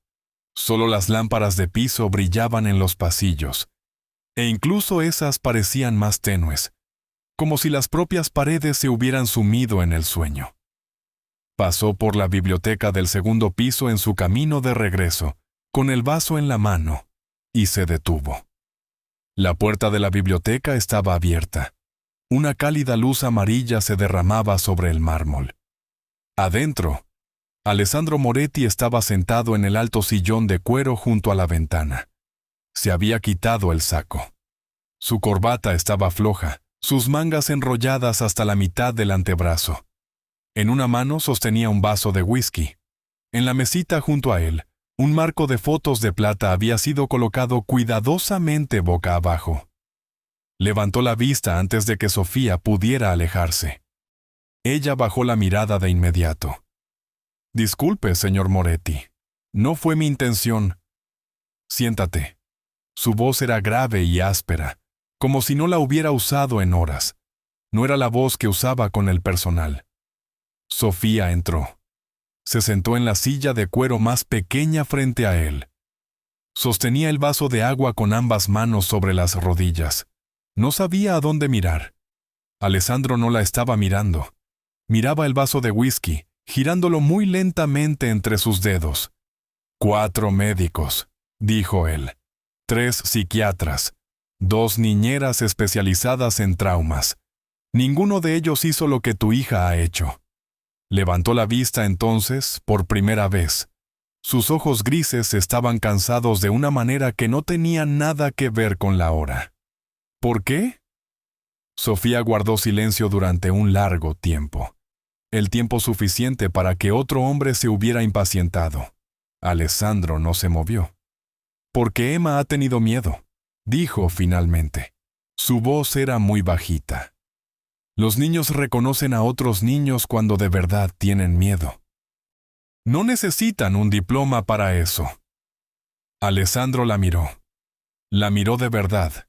Solo las lámparas de piso brillaban en los pasillos, e incluso esas parecían más tenues, como si las propias paredes se hubieran sumido en el sueño. Pasó por la biblioteca del 2º piso en su camino de regreso, con el vaso en la mano, y se detuvo. La puerta de la biblioteca estaba abierta. Una cálida luz amarilla se derramaba sobre el mármol. Adentro, Alessandro Moretti estaba sentado en el alto sillón de cuero junto a la ventana. Se había quitado el saco. Su corbata estaba floja, sus mangas enrolladas hasta la mitad del antebrazo. En una mano sostenía un vaso de whisky. En la mesita junto a él, un marco de fotos de plata había sido colocado cuidadosamente boca abajo. Levantó la vista antes de que Sofía pudiera alejarse. Ella bajó la mirada de inmediato. «Disculpe, señor Moretti. No fue mi intención». «Siéntate». Su voz era grave y áspera, como si no la hubiera usado en horas. No era la voz que usaba con el personal. Sofía entró. Se sentó en la silla de cuero más pequeña frente a él. Sostenía el vaso de agua con ambas manos sobre las rodillas. No sabía a dónde mirar. Alessandro no la estaba mirando. Miraba el vaso de whisky, girándolo muy lentamente entre sus dedos. 4 médicos, dijo él. 3 psiquiatras. 2 niñeras especializadas en traumas. Ninguno de ellos hizo lo que tu hija ha hecho. Levantó la vista entonces, por primera vez. Sus ojos grises estaban cansados de una manera que no tenía nada que ver con la hora. ¿Por qué? Sofía guardó silencio durante un largo tiempo. El tiempo suficiente para que otro hombre se hubiera impacientado. Alessandro no se movió. «Porque Emma ha tenido miedo», dijo finalmente. Su voz era muy bajita. Los niños reconocen a otros niños cuando de verdad tienen miedo. No necesitan un diploma para eso. Alessandro la miró. La miró de verdad.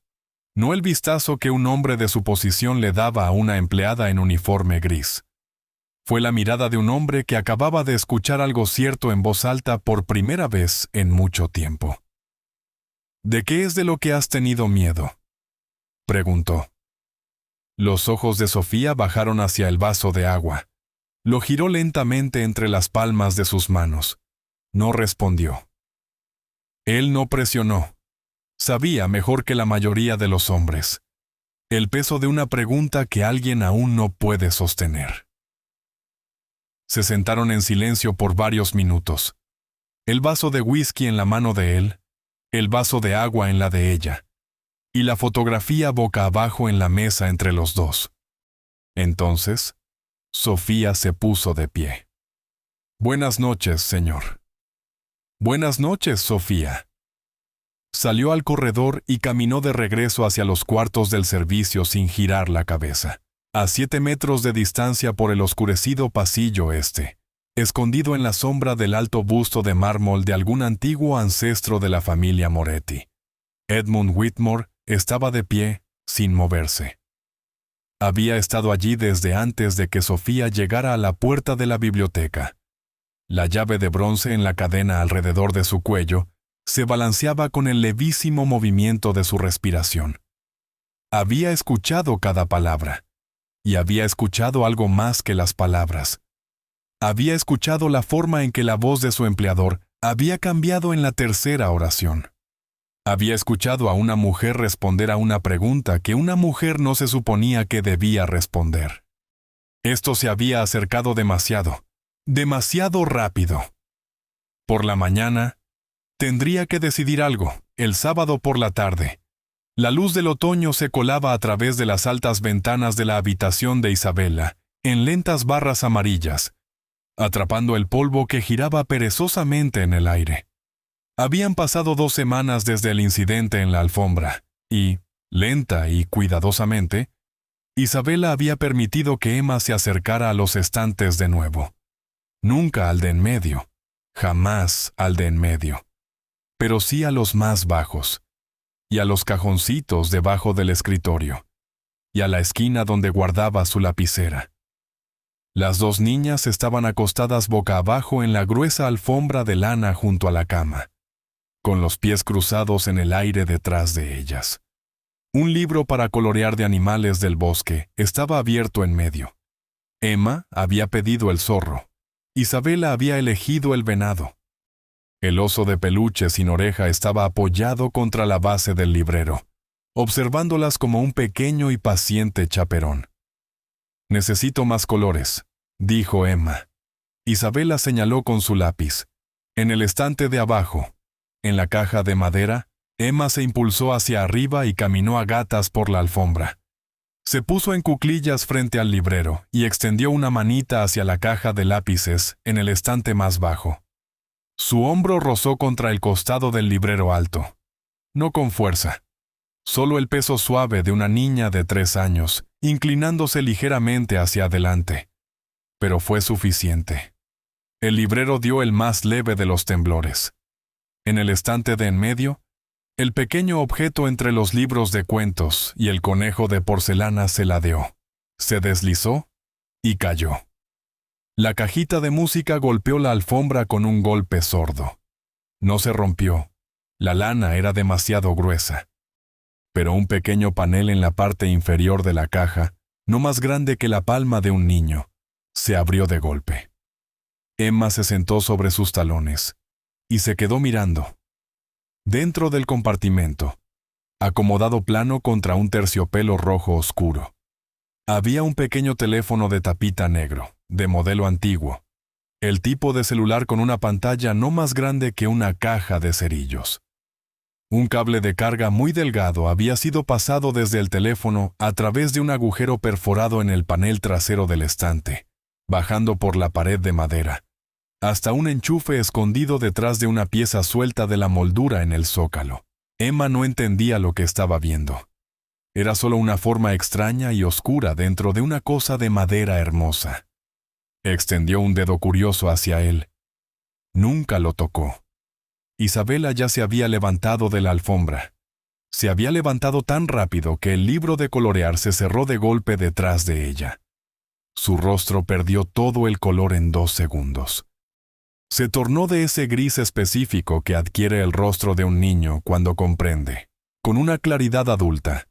No el vistazo que un hombre de su posición le daba a una empleada en uniforme gris. Fue la mirada de un hombre que acababa de escuchar algo cierto en voz alta por primera vez en mucho tiempo. «¿De qué es de lo que has tenido miedo?», preguntó. Los ojos de Sofía bajaron hacia el vaso de agua. Lo giró lentamente entre las palmas de sus manos. No respondió. Él no presionó. Sabía mejor que la mayoría de los hombres. El peso de una pregunta que alguien aún no puede sostener. Se sentaron en silencio por varios minutos. El vaso de whisky en la mano de él, el vaso de agua en la de ella, y la fotografía boca abajo en la mesa entre los dos. Entonces, Sofía se puso de pie. «Buenas noches, señor». «Buenas noches, Sofía». Salió al corredor y caminó de regreso hacia los cuartos del servicio sin girar la cabeza. A 7 metros de distancia por el oscurecido pasillo este, escondido en la sombra del alto busto de mármol de algún antiguo ancestro de la familia Moretti. Edmund Whitmore estaba de pie, sin moverse. Había estado allí desde antes de que Sofía llegara a la puerta de la biblioteca. La llave de bronce en la cadena alrededor de su cuello se balanceaba con el levísimo movimiento de su respiración. Había escuchado cada palabra. Y había escuchado algo más que las palabras. Había escuchado la forma en que la voz de su empleador había cambiado en la tercera oración. Había escuchado a una mujer responder a una pregunta que una mujer no se suponía que debía responder. Esto se había acercado demasiado, demasiado rápido. Por la mañana, tendría que decidir algo, el sábado por la tarde. La luz del otoño se colaba a través de las altas ventanas de la habitación de Isabella, en lentas barras amarillas, atrapando el polvo que giraba perezosamente en el aire. Habían pasado 2 semanas desde el incidente en la alfombra, y, lenta y cuidadosamente, Isabella había permitido que Emma se acercara a los estantes de nuevo. Nunca al de en medio, jamás al de en medio, pero sí a los más bajos, y a los cajoncitos debajo del escritorio, y a la esquina donde guardaba su lapicera. Las 2 niñas estaban acostadas boca abajo en la gruesa alfombra de lana junto a la cama, con los pies cruzados en el aire detrás de ellas. Un libro para colorear de animales del bosque estaba abierto en medio. Emma había pedido el zorro. Isabella había elegido el venado. El oso de peluche sin oreja estaba apoyado contra la base del librero, observándolas como un pequeño y paciente chaperón. «Necesito más colores», dijo Emma. Isabella señaló con su lápiz. En el estante de abajo, en la caja de madera, Emma se impulsó hacia arriba y caminó a gatas por la alfombra. Se puso en cuclillas frente al librero y extendió una manita hacia la caja de lápices en el estante más bajo. Su hombro rozó contra el costado del librero alto. No con fuerza. Solo el peso suave de una niña de 3 años, inclinándose ligeramente hacia adelante. Pero fue suficiente. El librero dio el más leve de los temblores. En el estante de en medio, el pequeño objeto entre los libros de cuentos y el conejo de porcelana se ladeó, se deslizó y cayó. La cajita de música golpeó la alfombra con un golpe sordo. No se rompió. La lana era demasiado gruesa. Pero un pequeño panel en la parte inferior de la caja, no más grande que la palma de un niño, se abrió de golpe. Emma se sentó sobre sus talones y se quedó mirando. Dentro del compartimento, acomodado plano contra un terciopelo rojo oscuro, había un pequeño teléfono de tapita negro, de modelo antiguo, El tipo de celular con una pantalla no más grande que una caja de cerillos. Un cable de carga muy delgado había sido pasado desde el teléfono a través de un agujero perforado en el panel trasero del estante, bajando por la pared de madera, hasta un enchufe escondido detrás de una pieza suelta de la moldura en el zócalo. Emma no entendía lo que estaba viendo. Era solo una forma extraña y oscura dentro de una cosa de madera hermosa. Extendió un dedo curioso hacia él. Nunca lo tocó. Isabela ya se había levantado de la alfombra. Se había levantado tan rápido que el libro de colorear se cerró de golpe detrás de ella. Su rostro perdió todo el color en 2 segundos. Se tornó de ese gris específico que adquiere el rostro de un niño cuando comprende, con una claridad adulta,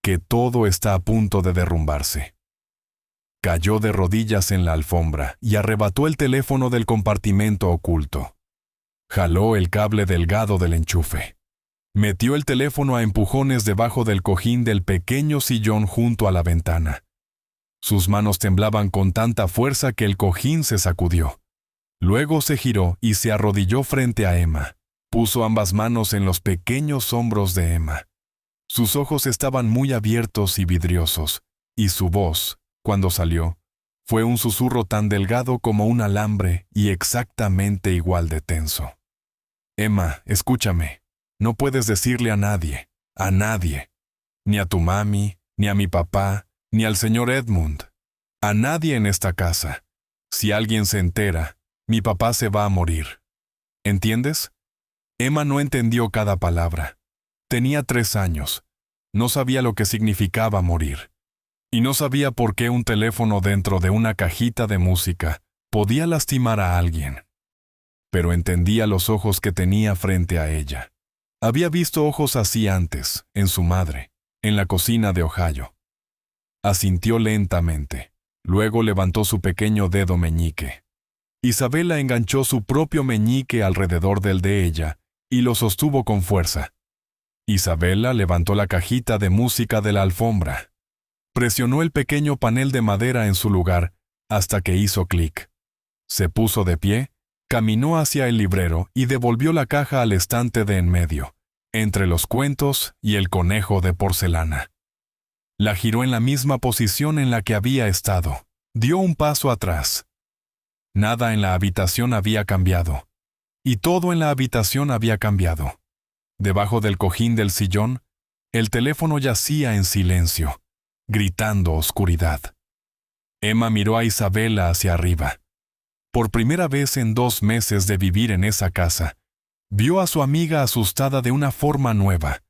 que todo está a punto de derrumbarse. Cayó de rodillas en la alfombra y arrebató el teléfono del compartimento oculto. Jaló el cable delgado del enchufe. Metió el teléfono a empujones debajo del cojín del pequeño sillón junto a la ventana. Sus manos temblaban con tanta fuerza que el cojín se sacudió. Luego se giró y se arrodilló frente a Emma. Puso ambas manos en los pequeños hombros de Emma. Sus ojos estaban muy abiertos y vidriosos, y su voz, cuando salió, fue un susurro tan delgado como un alambre y exactamente igual de tenso. Emma, escúchame. No puedes decirle a nadie, ni a tu mami, ni a mi papá, ni al señor Edmund, a nadie en esta casa. Si alguien se entera, mi papá se va a morir. ¿Entiendes? Emma no entendió cada palabra. Tenía 3 años. No sabía lo que significaba morir. Y no sabía por qué un teléfono dentro de una cajita de música podía lastimar a alguien. Pero entendía los ojos que tenía frente a ella. Había visto ojos así antes, en su madre, en la cocina de Ohio. Asintió lentamente. Luego levantó su pequeño dedo meñique. Isabela enganchó su propio meñique alrededor del de ella y lo sostuvo con fuerza. Isabela levantó la cajita de música de la alfombra. Presionó el pequeño panel de madera en su lugar hasta que hizo clic. Se puso de pie, caminó hacia el librero y devolvió la caja al estante de en medio, entre los cuentos y el conejo de porcelana. La giró en la misma posición en la que había estado. Dio un paso atrás. Nada en la habitación había cambiado. Y todo en la habitación había cambiado. Debajo del cojín del sillón, el teléfono yacía en silencio, gritando oscuridad. Emma miró a Isabela hacia arriba. Por primera vez en 2 meses de vivir en esa casa, vio a su amiga asustada de una forma nueva.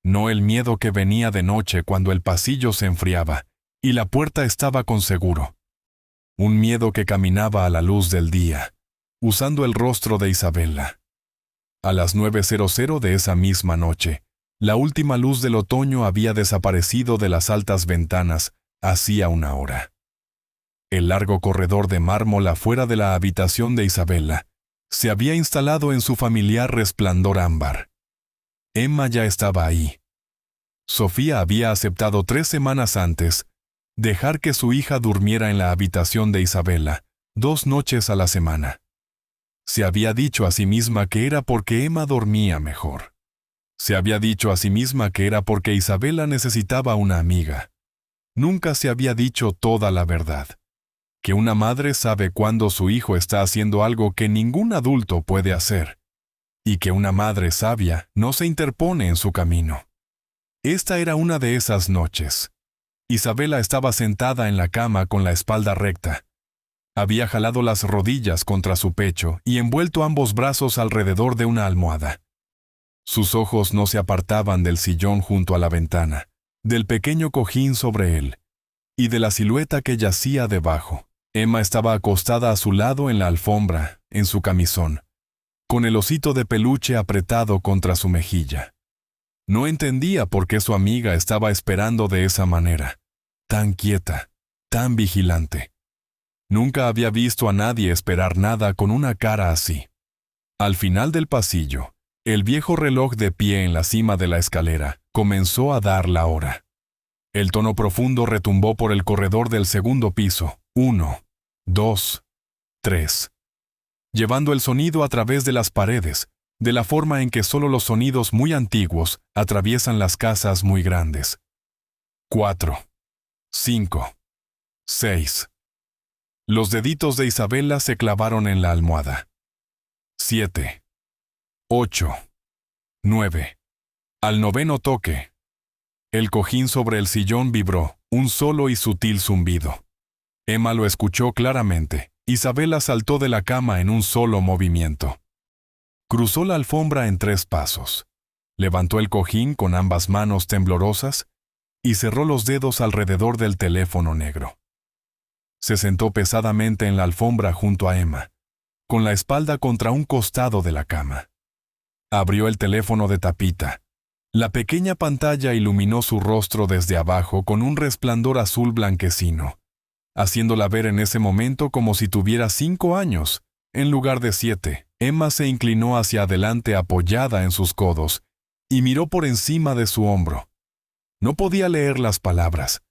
No el miedo que venía de noche cuando el pasillo se enfriaba y la puerta estaba con seguro. Un miedo que caminaba a la luz del día, usando el rostro de Isabela. A las 9:00 de esa misma noche, la última luz del otoño había desaparecido de las altas ventanas hacía 1 hora. El largo corredor de mármol afuera de la habitación de Isabela se había instalado en su familiar resplandor ámbar. Emma ya estaba ahí. Sofía había aceptado 3 semanas antes dejar que su hija durmiera en la habitación de Isabela 2 noches a la semana. Se había dicho a sí misma que era porque Emma dormía mejor. Se había dicho a sí misma que era porque Isabela necesitaba una amiga. Nunca se había dicho toda la verdad. Que una madre sabe cuándo su hijo está haciendo algo que ningún adulto puede hacer. Y que una madre sabia no se interpone en su camino. Esta era una de esas noches. Isabela estaba sentada en la cama con la espalda recta. Había jalado las rodillas contra su pecho y envuelto ambos brazos alrededor de una almohada. Sus ojos no se apartaban del sillón junto a la ventana, del pequeño cojín sobre él, y de la silueta que yacía debajo. Emma estaba acostada a su lado en la alfombra, en su camisón, con el osito de peluche apretado contra su mejilla. No entendía por qué su amiga estaba esperando de esa manera, tan quieta, tan vigilante. Nunca había visto a nadie esperar nada con una cara así. Al final del pasillo, el viejo reloj de pie en la cima de la escalera comenzó a dar la hora. El tono profundo retumbó por el corredor del segundo piso. 1, 2, 3. llevando el sonido a través de las paredes, de la forma en que solo los sonidos muy antiguos atraviesan las casas muy grandes. 4, 5, 6. Los deditos de Isabela se clavaron en la almohada. 7, 8, 9. Al noveno toque, el cojín sobre el sillón vibró, un solo y sutil zumbido. Emma lo escuchó claramente. Isabela saltó de la cama en un solo movimiento. Cruzó la alfombra en 3 pasos. Levantó el cojín con ambas manos temblorosas y cerró los dedos alrededor del teléfono negro. Se sentó pesadamente en la alfombra junto a Emma, con la espalda contra un costado de la cama. Abrió el teléfono de tapita. La pequeña pantalla iluminó su rostro desde abajo con un resplandor azul blanquecino, haciéndola ver en ese momento como si tuviera 5 años, en lugar de 7. Emma se inclinó hacia adelante apoyada en sus codos y miró por encima de su hombro. No podía leer las palabras.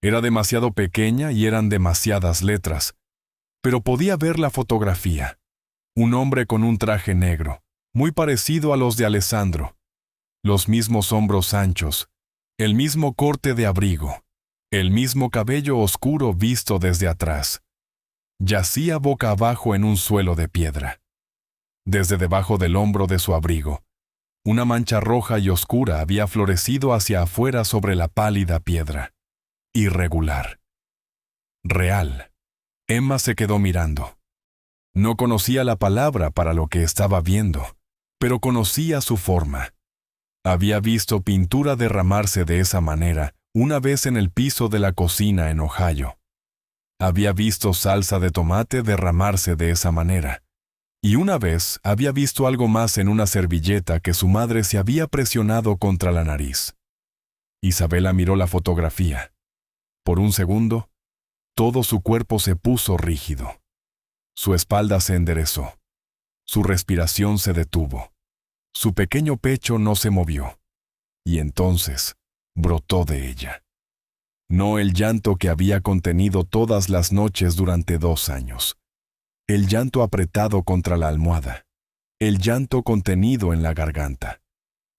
Era demasiado pequeña y eran demasiadas letras, pero podía ver la fotografía. Un hombre con un traje negro, muy parecido a los de Alessandro. Los mismos hombros anchos, el mismo corte de abrigo, el mismo cabello oscuro visto desde atrás. Yacía boca abajo en un suelo de piedra. Desde debajo del hombro de su abrigo, una mancha roja y oscura había florecido hacia afuera sobre la pálida piedra. Irregular. Real. Emma se quedó mirando. No conocía la palabra para lo que estaba viendo, pero conocía su forma. Había visto pintura derramarse de esa manera una vez en el piso de la cocina en Ohio. Había visto salsa de tomate derramarse de esa manera. Y una vez había visto algo más en una servilleta que su madre se había presionado contra la nariz. Isabela miró la fotografía. Por un segundo, todo su cuerpo se puso rígido. Su espalda se enderezó. Su respiración se detuvo. Su pequeño pecho no se movió. Y entonces brotó de ella. No el llanto que había contenido todas las noches durante 2 años. El llanto apretado contra la almohada. El llanto contenido en la garganta.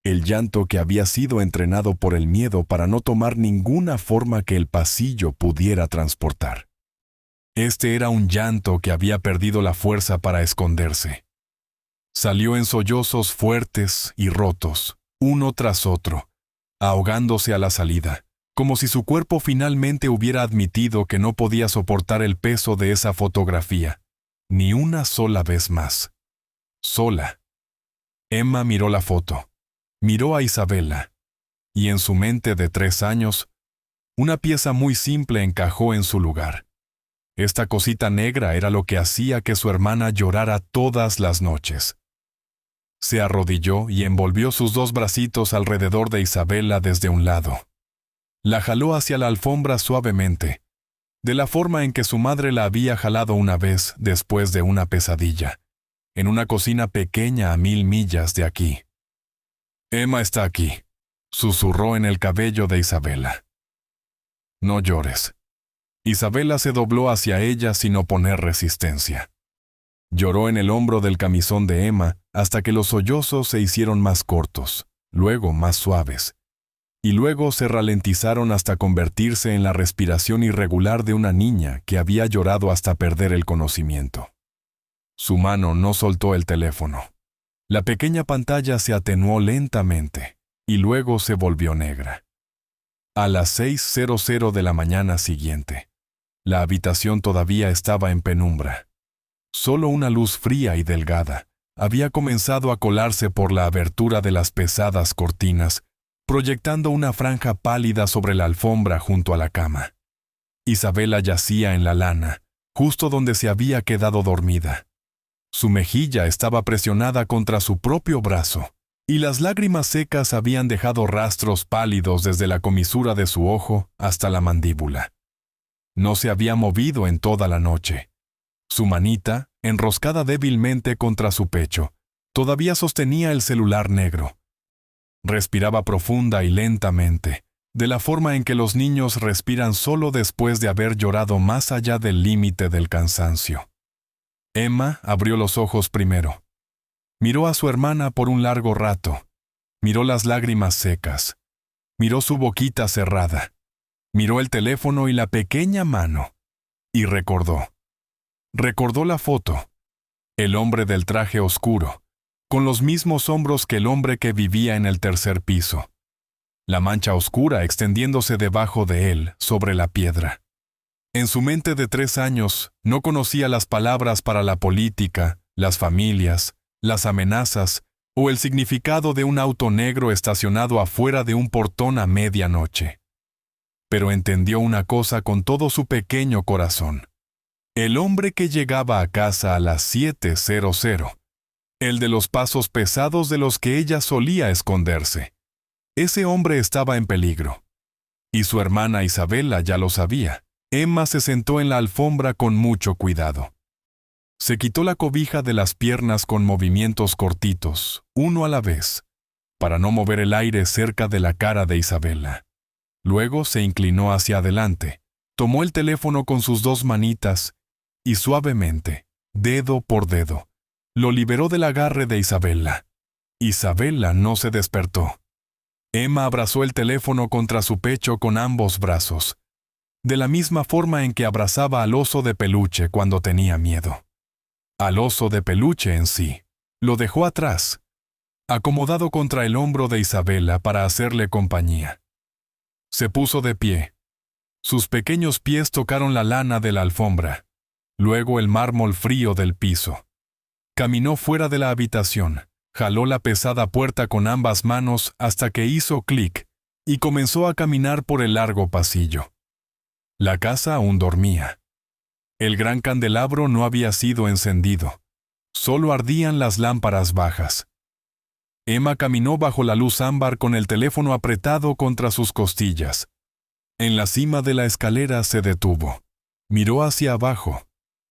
El llanto que había sido entrenado por el miedo para no tomar ninguna forma que el pasillo pudiera transportar. Este era un llanto que había perdido la fuerza para esconderse. Salió en sollozos fuertes y rotos, uno tras otro, ahogándose a la salida, como si su cuerpo finalmente hubiera admitido que no podía soportar el peso de esa fotografía, ni una sola vez más. Sola. Emma miró la foto, miró a Isabela, y en su mente de 3 años, una pieza muy simple encajó en su lugar. Esta cosita negra era lo que hacía que su hermana llorara todas las noches. Se arrodilló y envolvió sus 2 bracitos alrededor de Isabela desde un lado. La jaló hacia la alfombra suavemente, de la forma en que su madre la había jalado una vez después de una pesadilla, en una cocina pequeña a 1000 millas de aquí. «Emma está aquí», susurró en el cabello de Isabela. «No llores». Isabela se dobló hacia ella sin oponer resistencia. Lloró en el hombro del camisón de Emma hasta que los sollozos se hicieron más cortos, luego más suaves, y luego se ralentizaron hasta convertirse en la respiración irregular de una niña que había llorado hasta perder el conocimiento. Su mano no soltó el teléfono. La pequeña pantalla se atenuó lentamente y luego se volvió negra. A las 6:00 de la mañana siguiente, la habitación todavía estaba en penumbra. Solo una luz fría y delgada había comenzado a colarse por la abertura de las pesadas cortinas, proyectando una franja pálida sobre la alfombra junto a la cama. Isabela yacía en la lana, justo donde se había quedado dormida. Su mejilla estaba presionada contra su propio brazo, y las lágrimas secas habían dejado rastros pálidos desde la comisura de su ojo hasta la mandíbula. No se había movido en toda la noche. Su manita, enroscada débilmente contra su pecho, todavía sostenía el celular negro. Respiraba profunda y lentamente, de la forma en que los niños respiran solo después de haber llorado más allá del límite del cansancio. Emma abrió los ojos primero. Miró a su hermana por un largo rato. Miró las lágrimas secas. Miró su boquita cerrada. Miró el teléfono y la pequeña mano. Y recordó. Recordó la foto. El hombre del traje oscuro, con los mismos hombros que el hombre que vivía en el tercer piso. La mancha oscura extendiéndose debajo de él, sobre la piedra. En su mente de 3 años, no conocía las palabras para la política, las familias, las amenazas, o el significado de un auto negro estacionado afuera de un portón a medianoche. Pero entendió una cosa con todo su pequeño corazón. El hombre que llegaba a casa a las 7:00, el de los pasos pesados de los que ella solía esconderse. Ese hombre estaba en peligro. Y su hermana Isabela ya lo sabía. Emma se sentó en la alfombra con mucho cuidado. Se quitó la cobija de las piernas con movimientos cortitos, uno a la vez, para no mover el aire cerca de la cara de Isabela. Luego se inclinó hacia adelante, tomó el teléfono con sus 2 manitas y suavemente, dedo por dedo, lo liberó del agarre de Isabela. Isabela no se despertó. Emma abrazó el teléfono contra su pecho con ambos brazos, de la misma forma en que abrazaba al oso de peluche cuando tenía miedo. Al oso de peluche en sí, lo dejó atrás, acomodado contra el hombro de Isabela para hacerle compañía. Se puso de pie. Sus pequeños pies tocaron la lana de la alfombra, luego el mármol frío del piso. Caminó fuera de la habitación, jaló la pesada puerta con ambas manos hasta que hizo clic y comenzó a caminar por el largo pasillo. La casa aún dormía. El gran candelabro no había sido encendido. Solo ardían las lámparas bajas. Emma caminó bajo la luz ámbar con el teléfono apretado contra sus costillas. En la cima de la escalera se detuvo. Miró hacia abajo.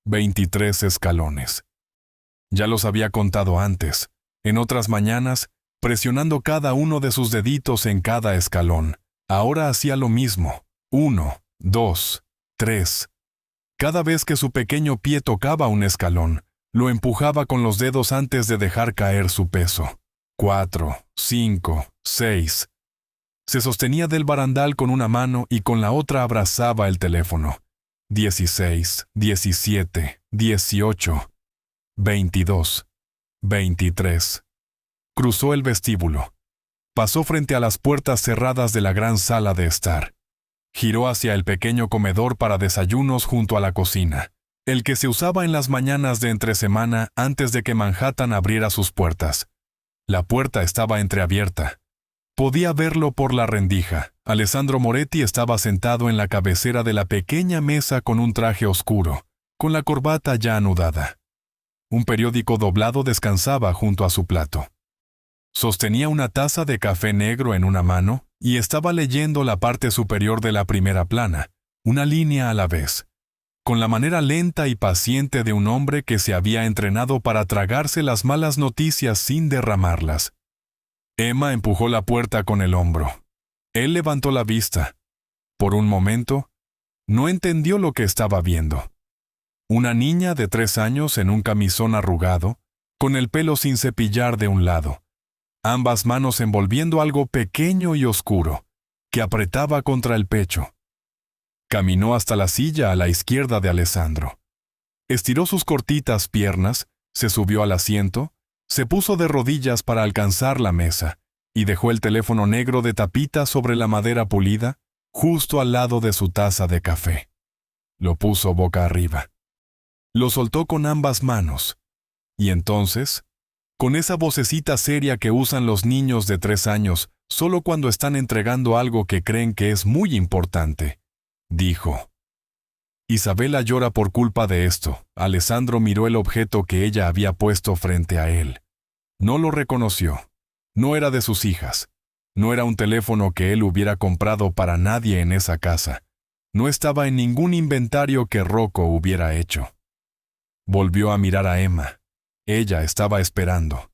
23 escalones. Ya los había contado antes, en otras mañanas, presionando cada uno de sus deditos en cada escalón. Ahora hacía lo mismo. 1, 2, 3. Cada vez que su pequeño pie tocaba un escalón, lo empujaba con los dedos antes de dejar caer su peso. 4, 5, 6. Se sostenía del barandal con una mano y con la otra abrazaba el teléfono. 16, 17, 18, 22, 23. Cruzó el vestíbulo. Pasó frente a las puertas cerradas de la gran sala de estar. Giró hacia el pequeño comedor para desayunos junto a la cocina, el que se usaba en las mañanas de entre semana antes de que Manhattan abriera sus puertas. La puerta estaba entreabierta. Podía verlo por la rendija. Alessandro Moretti estaba sentado en la cabecera de la pequeña mesa con un traje oscuro, con la corbata ya anudada. Un periódico doblado descansaba junto a su plato. Sostenía una taza de café negro en una mano y estaba leyendo la parte superior de la primera plana, una línea a la vez, con la manera lenta y paciente de un hombre que se había entrenado para tragarse las malas noticias sin derramarlas. Emma empujó la puerta con el hombro. Él levantó la vista. Por un momento, no entendió lo que estaba viendo. Una niña de 3 años en un camisón arrugado, con el pelo sin cepillar de un lado, ambas manos envolviendo algo pequeño y oscuro, que apretaba contra el pecho. Caminó hasta la silla a la izquierda de Alessandro. Estiró sus cortitas piernas, se subió al asiento, se puso de rodillas para alcanzar la mesa, y dejó el teléfono negro de tapita sobre la madera pulida, justo al lado de su taza de café. Lo puso boca arriba. Lo soltó con ambas manos. Y entonces, con esa vocecita seria que usan los niños de 3 años solo cuando están entregando algo que creen que es muy importante, dijo: Isabela llora por culpa de esto. Alessandro miró el objeto que ella había puesto frente a él. No lo reconoció. No era de sus hijas. No era un teléfono que él hubiera comprado para nadie en esa casa. No estaba en ningún inventario que Rocco hubiera hecho. Volvió a mirar a Emma. Ella estaba esperando,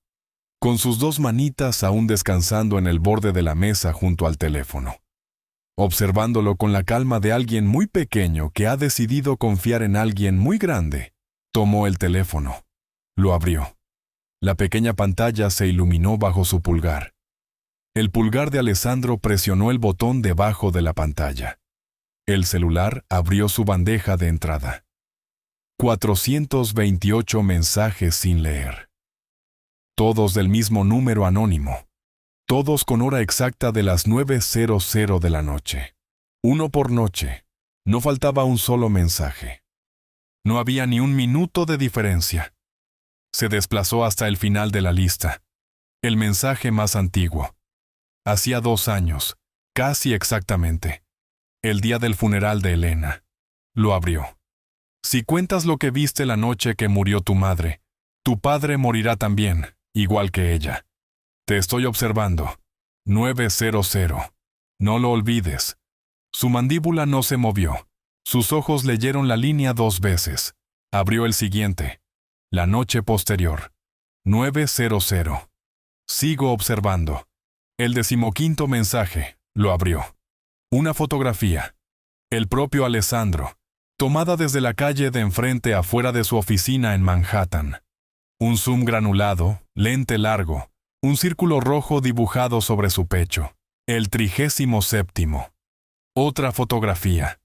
con sus 2 manitas aún descansando en el borde de la mesa junto al teléfono, observándolo con la calma de alguien muy pequeño que ha decidido confiar en alguien muy grande, Tomó el teléfono. Lo abrió. La pequeña pantalla se iluminó bajo su pulgar. El pulgar de Alessandro presionó el botón debajo de la pantalla. El celular abrió su bandeja de entrada. 428 mensajes sin leer. Todos del mismo número anónimo. Todos con hora exacta de las 9:00 de la noche. Uno por noche. No faltaba un solo mensaje. No había ni un minuto de diferencia. Se desplazó hasta el final de la lista. El mensaje más antiguo. Hacía 2 años, casi exactamente. El día del funeral de Elena. Lo abrió. Si cuentas lo que viste la noche que murió tu madre, tu padre morirá también, igual que ella. Te estoy observando. 9:00. No lo olvides. Su mandíbula no se movió. Sus ojos leyeron la línea 2 veces. Abrió el siguiente. La noche posterior. 9:00. Sigo observando. El 15º mensaje. Lo abrió. Una fotografía. El propio Alessandro. Tomada desde la calle de enfrente afuera de su oficina en Manhattan. Un zoom granulado, lente largo, un círculo rojo dibujado sobre su pecho. El 37º. Otra fotografía.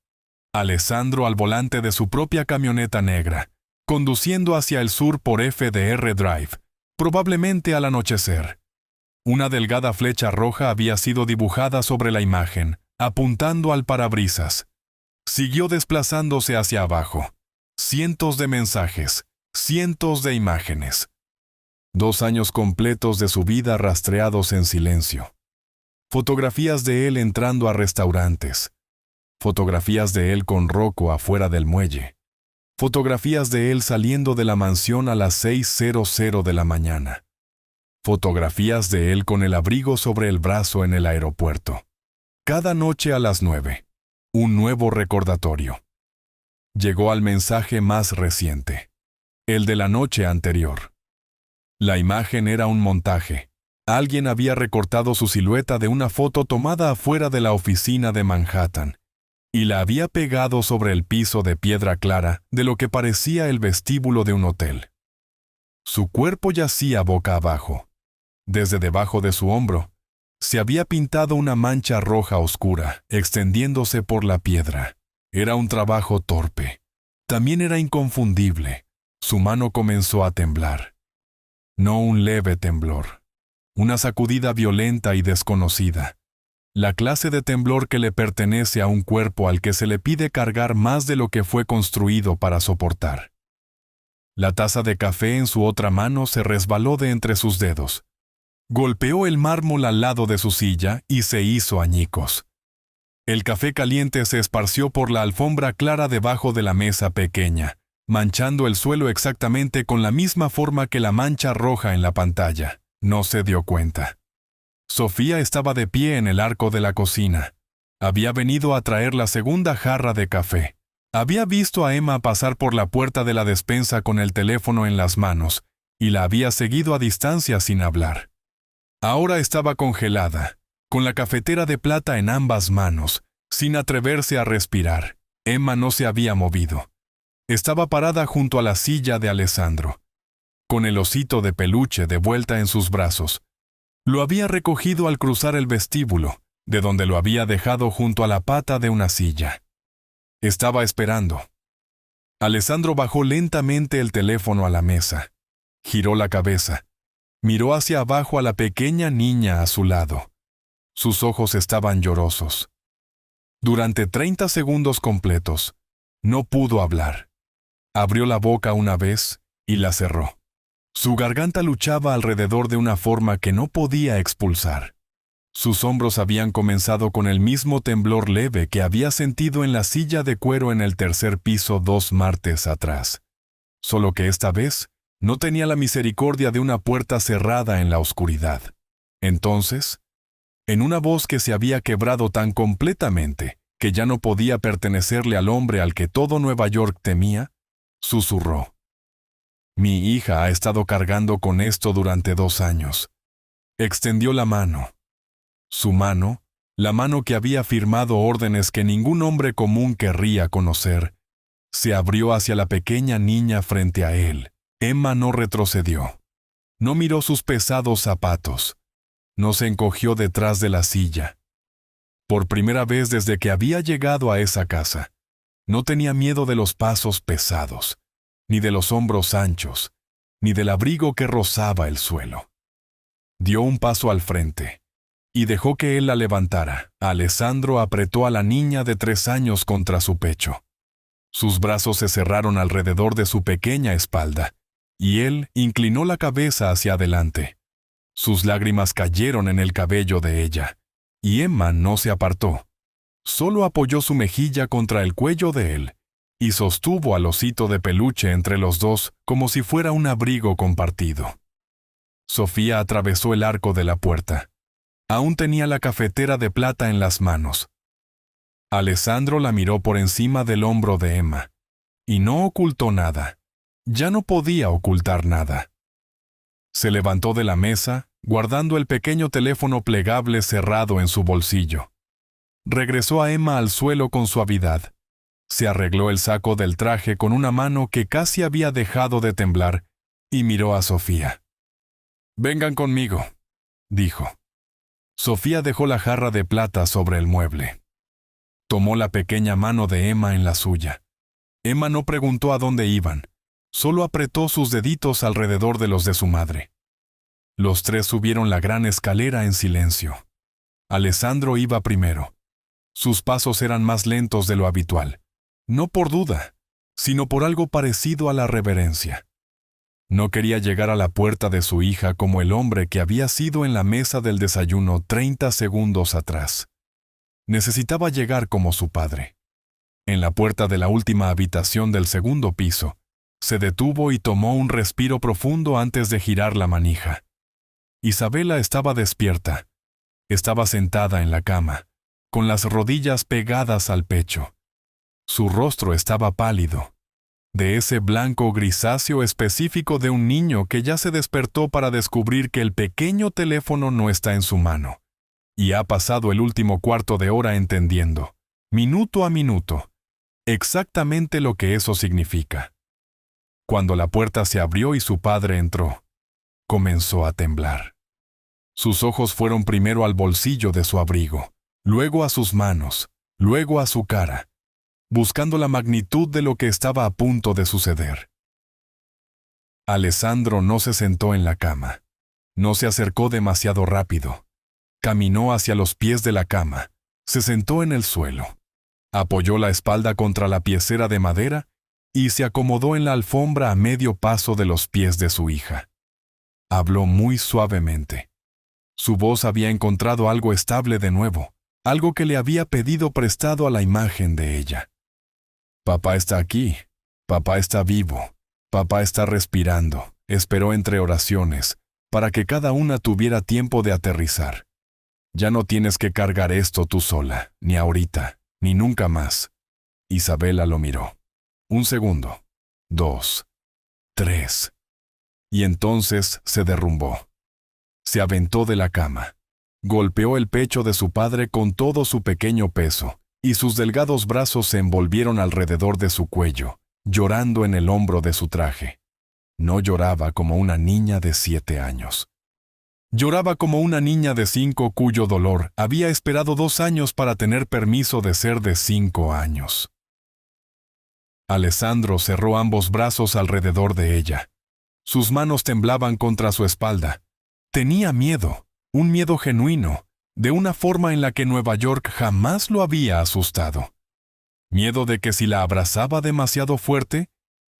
Alessandro al volante de su propia camioneta negra, conduciendo hacia el sur por FDR Drive, probablemente al anochecer. Una delgada flecha roja había sido dibujada sobre la imagen, apuntando al parabrisas. Siguió desplazándose hacia abajo. Cientos de mensajes, cientos de imágenes. 2 años completos de su vida rastreados en silencio. Fotografías de él entrando a restaurantes. Fotografías de él con Rocco afuera del muelle. Fotografías de él saliendo de la mansión a las 6:00 de la mañana. Fotografías de él con el abrigo sobre el brazo en el aeropuerto. Cada noche a las 9. Un nuevo recordatorio. Llegó al mensaje más reciente. El de la noche anterior. La imagen era un montaje. Alguien había recortado su silueta de una foto tomada afuera de la oficina de Manhattan y la había pegado sobre el piso de piedra clara de lo que parecía el vestíbulo de un hotel. Su cuerpo yacía boca abajo. Desde debajo de su hombro, se había pintado una mancha roja oscura, extendiéndose por la piedra. Era un trabajo torpe. También era inconfundible. Su mano comenzó a temblar. No un leve temblor. Una sacudida violenta y desconocida. La clase de temblor que le pertenece a un cuerpo al que se le pide cargar más de lo que fue construido para soportar. La taza de café en su otra mano se resbaló de entre sus dedos. Golpeó el mármol al lado de su silla y se hizo añicos. El café caliente se esparció por la alfombra clara debajo de la mesa pequeña, manchando el suelo exactamente con la misma forma que la mancha roja en la pantalla. No se dio cuenta. Sofía estaba de pie en el arco de la cocina. Había venido a traer la segunda jarra de café. Había visto a Emma pasar por la puerta de la despensa con el teléfono en las manos, y la había seguido a distancia sin hablar. Ahora estaba congelada, con la cafetera de plata en ambas manos, sin atreverse a respirar. Emma no se había movido. Estaba parada junto a la silla de Alessandro, con el osito de peluche de vuelta en sus brazos. Lo había recogido al cruzar el vestíbulo, de donde lo había dejado junto a la pata de una silla. Estaba esperando. Alessandro bajó lentamente el teléfono a la mesa. Giró la cabeza. Miró hacia abajo a la pequeña niña a su lado. Sus ojos estaban llorosos. Durante 30 segundos completos, no pudo hablar. Abrió la boca una vez y la cerró. Su garganta luchaba alrededor de una forma que no podía expulsar. Sus hombros habían comenzado con el mismo temblor leve que había sentido en la silla de cuero en el tercer piso 2 martes atrás. Solo que esta vez no tenía la misericordia de una puerta cerrada en la oscuridad. Entonces, en una voz que se había quebrado tan completamente que ya no podía pertenecerle al hombre al que todo Nueva York temía, susurró: «Mi hija ha estado cargando con esto durante 2 años». Extendió la mano. Su mano, la mano que había firmado órdenes que ningún hombre común querría conocer, Se abrió hacia la pequeña niña frente a él. Emma no retrocedió. No miró sus pesados zapatos. No se encogió detrás de la silla. Por primera vez desde que había llegado a esa casa, no tenía miedo de los pasos pesados, ni de los hombros anchos, ni del abrigo que rozaba el suelo. Dio un paso al frente y dejó que él la levantara. Alessandro apretó a la niña de 3 años contra su pecho. Sus brazos se cerraron alrededor de su pequeña espalda, y él inclinó la cabeza hacia adelante. Sus lágrimas cayeron en el cabello de ella, y Emma no se apartó. Solo apoyó su mejilla contra el cuello de él, y sostuvo al osito de peluche entre los dos como si fuera un abrigo compartido. Sofía atravesó el arco de la puerta. Aún tenía la cafetera de plata en las manos. Alessandro la miró por encima del hombro de Emma, y no ocultó nada. Ya no podía ocultar nada. Se levantó de la mesa, guardando el pequeño teléfono plegable cerrado en su bolsillo. Regresó a Emma al suelo con suavidad. Se arregló el saco del traje con una mano que casi había dejado de temblar y miró a Sofía. «Vengan conmigo», dijo. Sofía dejó la jarra de plata sobre el mueble. Tomó la pequeña mano de Emma en la suya. Emma no preguntó a dónde iban, solo apretó sus deditos alrededor de los de su madre. Los tres subieron la gran escalera en silencio. Alessandro iba primero. Sus pasos eran más lentos de lo habitual, no por duda, sino por algo parecido a la reverencia. No quería llegar a la puerta de su hija como el hombre que había sido en la mesa del desayuno 30 segundos atrás. Necesitaba llegar como su padre. En la puerta de la última habitación del segundo piso, se detuvo y tomó un respiro profundo antes de girar la manija. Isabela estaba despierta. Estaba sentada en la cama, con las rodillas pegadas al pecho. Su rostro estaba pálido, de ese blanco grisáceo específico de un niño que ya se despertó para descubrir que el pequeño teléfono no está en su mano, y ha pasado el último cuarto de hora entendiendo, minuto a minuto, exactamente lo que eso significa. Cuando la puerta se abrió y su padre entró, comenzó a temblar. Sus ojos fueron primero al bolsillo de su abrigo, luego a sus manos, luego a su cara, buscando la magnitud de lo que estaba a punto de suceder. Alessandro no se sentó en la cama. No se acercó demasiado rápido. Caminó hacia los pies de la cama. Se sentó en el suelo. Apoyó la espalda contra la piecera de madera y se acomodó en la alfombra a medio paso de los pies de su hija. Habló muy suavemente. Su voz había encontrado algo estable de nuevo, algo que le había pedido prestado a la imagen de ella. Papá está aquí, papá está vivo, papá está respirando, esperó entre oraciones, para que cada una tuviera tiempo de aterrizar. Ya no tienes que cargar esto tú sola, ni ahorita, ni nunca más. Isabela lo miró. 1 segundo, 2, 3. Y entonces se derrumbó. Se aventó de la cama. Golpeó el pecho de su padre con todo su pequeño peso, y sus delgados brazos se envolvieron alrededor de su cuello, llorando en el hombro de su traje. No lloraba como una niña de 7 años. Lloraba como una niña de 5 cuyo dolor había esperado 2 años para tener permiso de ser de 5 años. Alessandro cerró ambos brazos alrededor de ella. Sus manos temblaban contra su espalda. Tenía miedo, un miedo genuino, de una forma en la que Nueva York jamás lo había asustado. Miedo de que si la abrazaba demasiado fuerte,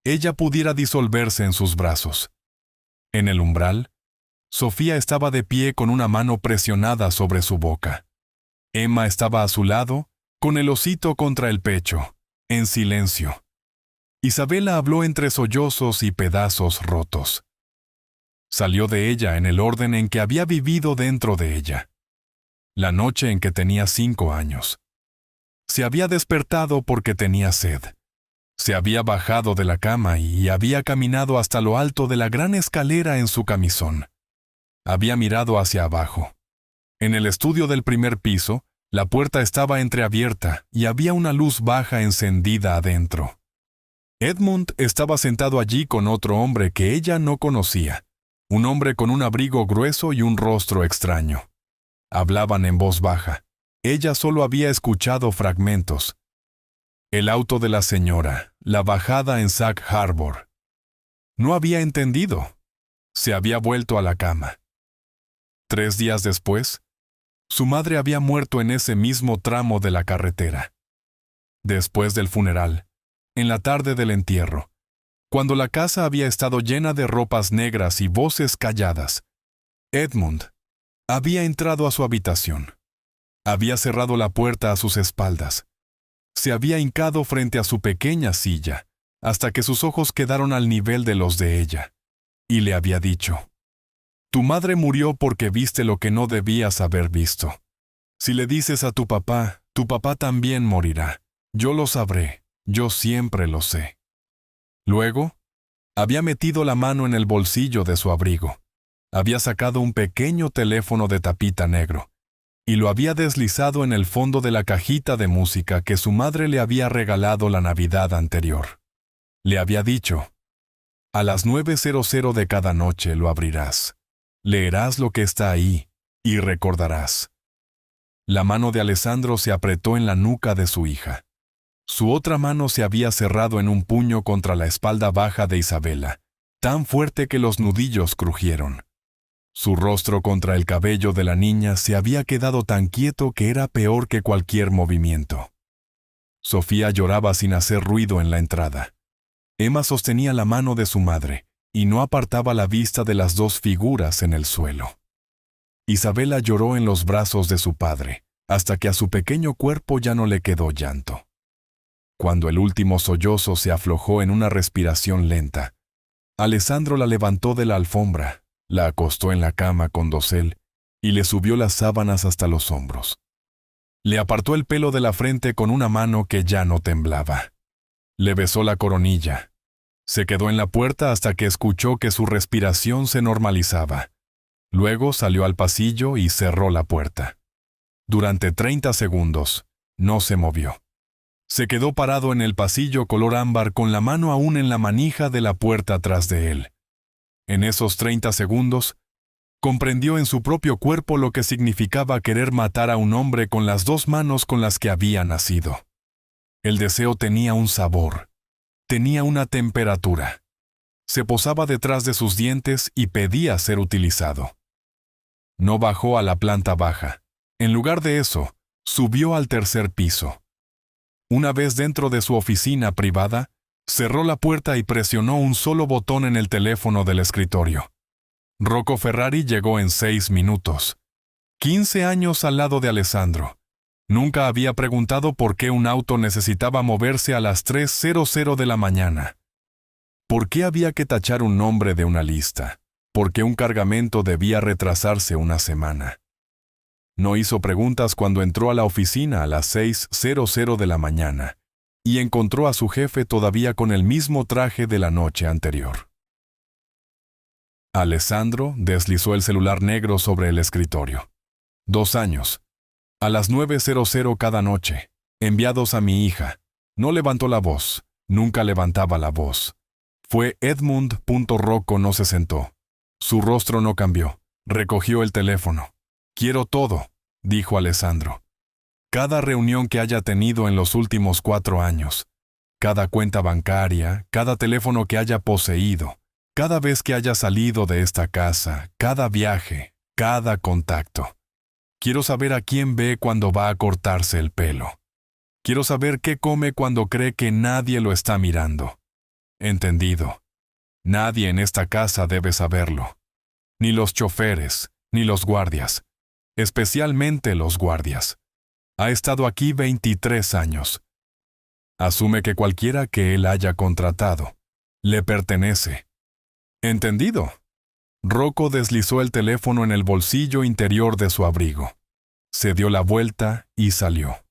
ella pudiera disolverse en sus brazos. En el umbral, Sofía estaba de pie con una mano presionada sobre su boca. Emma estaba a su lado, con el osito contra el pecho, en silencio. Isabela habló entre sollozos y pedazos rotos. Salió de ella en el orden en que había vivido dentro de ella. La noche en que tenía 5 años. Se había despertado porque tenía sed. Se había bajado de la cama y había caminado hasta lo alto de la gran escalera en su camisón. Había mirado hacia abajo. En el estudio del primer piso, la puerta estaba entreabierta y había una luz baja encendida adentro. Edmund estaba sentado allí con otro hombre que ella no conocía, un hombre con un abrigo grueso y un rostro extraño. Hablaban en voz baja. Ella solo había escuchado fragmentos. El auto de la señora, la bajada en Sag Harbor. No había entendido. Se había vuelto a la cama. 3 días después, su madre había muerto en ese mismo tramo de la carretera. Después del funeral, en la tarde del entierro, cuando la casa había estado llena de ropas negras y voces calladas, Edmund había entrado a su habitación. Había cerrado la puerta a sus espaldas. Se había hincado frente a su pequeña silla, hasta que sus ojos quedaron al nivel de los de ella, y le había dicho: «Tu madre murió porque viste lo que no debías haber visto. Si le dices a tu papá también morirá. Yo lo sabré, yo siempre lo sé». Luego, había metido la mano en el bolsillo de su abrigo. Había sacado un pequeño teléfono de tapita negro, y lo había deslizado en el fondo de la cajita de música que su madre le había regalado la Navidad anterior. Le había dicho: «A las 9:00 de cada noche lo abrirás. Leerás lo que está ahí, y recordarás». La mano de Alessandro se apretó en la nuca de su hija. Su otra mano se había cerrado en un puño contra la espalda baja de Isabela, tan fuerte que los nudillos crujieron. Su rostro contra el cabello de la niña se había quedado tan quieto que era peor que cualquier movimiento. Sofía lloraba sin hacer ruido en la entrada. Emma sostenía la mano de su madre y no apartaba la vista de las dos figuras en el suelo. Isabela lloró en los brazos de su padre, hasta que a su pequeño cuerpo ya no le quedó llanto. Cuando el último sollozo se aflojó en una respiración lenta, Alessandro la levantó de la alfombra, la acostó en la cama con dosel y le subió las sábanas hasta los hombros. Le apartó el pelo de la frente con una mano que ya no temblaba. Le besó la coronilla. Se quedó en la puerta hasta que escuchó que su respiración se normalizaba. Luego salió al pasillo y cerró la puerta. Durante 30 segundos, no se movió. Se quedó parado en el pasillo color ámbar con la mano aún en la manija de la puerta tras de él. En esos 30 segundos, comprendió en su propio cuerpo lo que significaba querer matar a un hombre con las 2 manos con las que había nacido. El deseo tenía un sabor, tenía una temperatura. Se posaba detrás de sus dientes y pedía ser utilizado. No bajó a la planta baja. En lugar de eso, subió al 3er piso. Una vez dentro de su oficina privada, cerró la puerta y presionó un solo botón en el teléfono del escritorio. Rocco Ferrari llegó en 6 minutos. 15 años al lado de Alessandro. Nunca había preguntado por qué un auto necesitaba moverse a las 3:00 de la mañana. ¿Por qué había que tachar un nombre de una lista? ¿Por qué un cargamento debía retrasarse una semana? No hizo preguntas cuando entró a la oficina a las 6:00 de la mañana y encontró a su jefe todavía con el mismo traje de la noche anterior. Alessandro deslizó el celular negro sobre el escritorio. 2 años. A las 9:00 cada noche. Enviados a mi hija. No levantó la voz. Nunca levantaba la voz. Fue Edmund. Rocco no se sentó. Su rostro no cambió. Recogió el teléfono. «Quiero todo», dijo Alessandro. «Cada reunión que haya tenido en los últimos 4 años. Cada cuenta bancaria, cada teléfono que haya poseído, cada vez que haya salido de esta casa, cada viaje, cada contacto. Quiero saber a quién ve cuando va a cortarse el pelo. Quiero saber qué come cuando cree que nadie lo está mirando. Entendido. Nadie en esta casa debe saberlo. Ni los choferes, ni los guardias. Especialmente los guardias. Ha estado aquí 23 años. Asume que cualquiera que él haya contratado le pertenece. ¿Entendido?» Rocco deslizó el teléfono en el bolsillo interior de su abrigo. Se dio la vuelta y salió.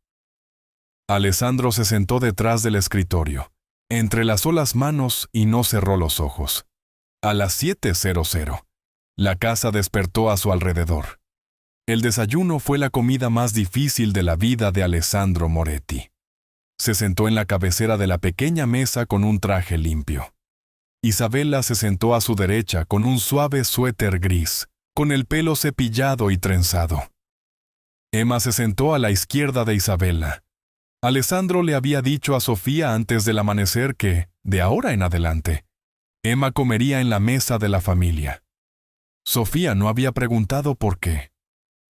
Alessandro se sentó detrás del escritorio, entrelazó las manos y no cerró los ojos. A las 7:00, la casa despertó a su alrededor. El desayuno fue la comida más difícil de la vida de Alessandro Moretti. Se sentó en la cabecera de la pequeña mesa con un traje limpio. Isabela se sentó a su derecha con un suave suéter gris, con el pelo cepillado y trenzado. Emma se sentó a la izquierda de Isabela. Alessandro le había dicho a Sofía antes del amanecer que, de ahora en adelante, Emma comería en la mesa de la familia. Sofía no había preguntado por qué.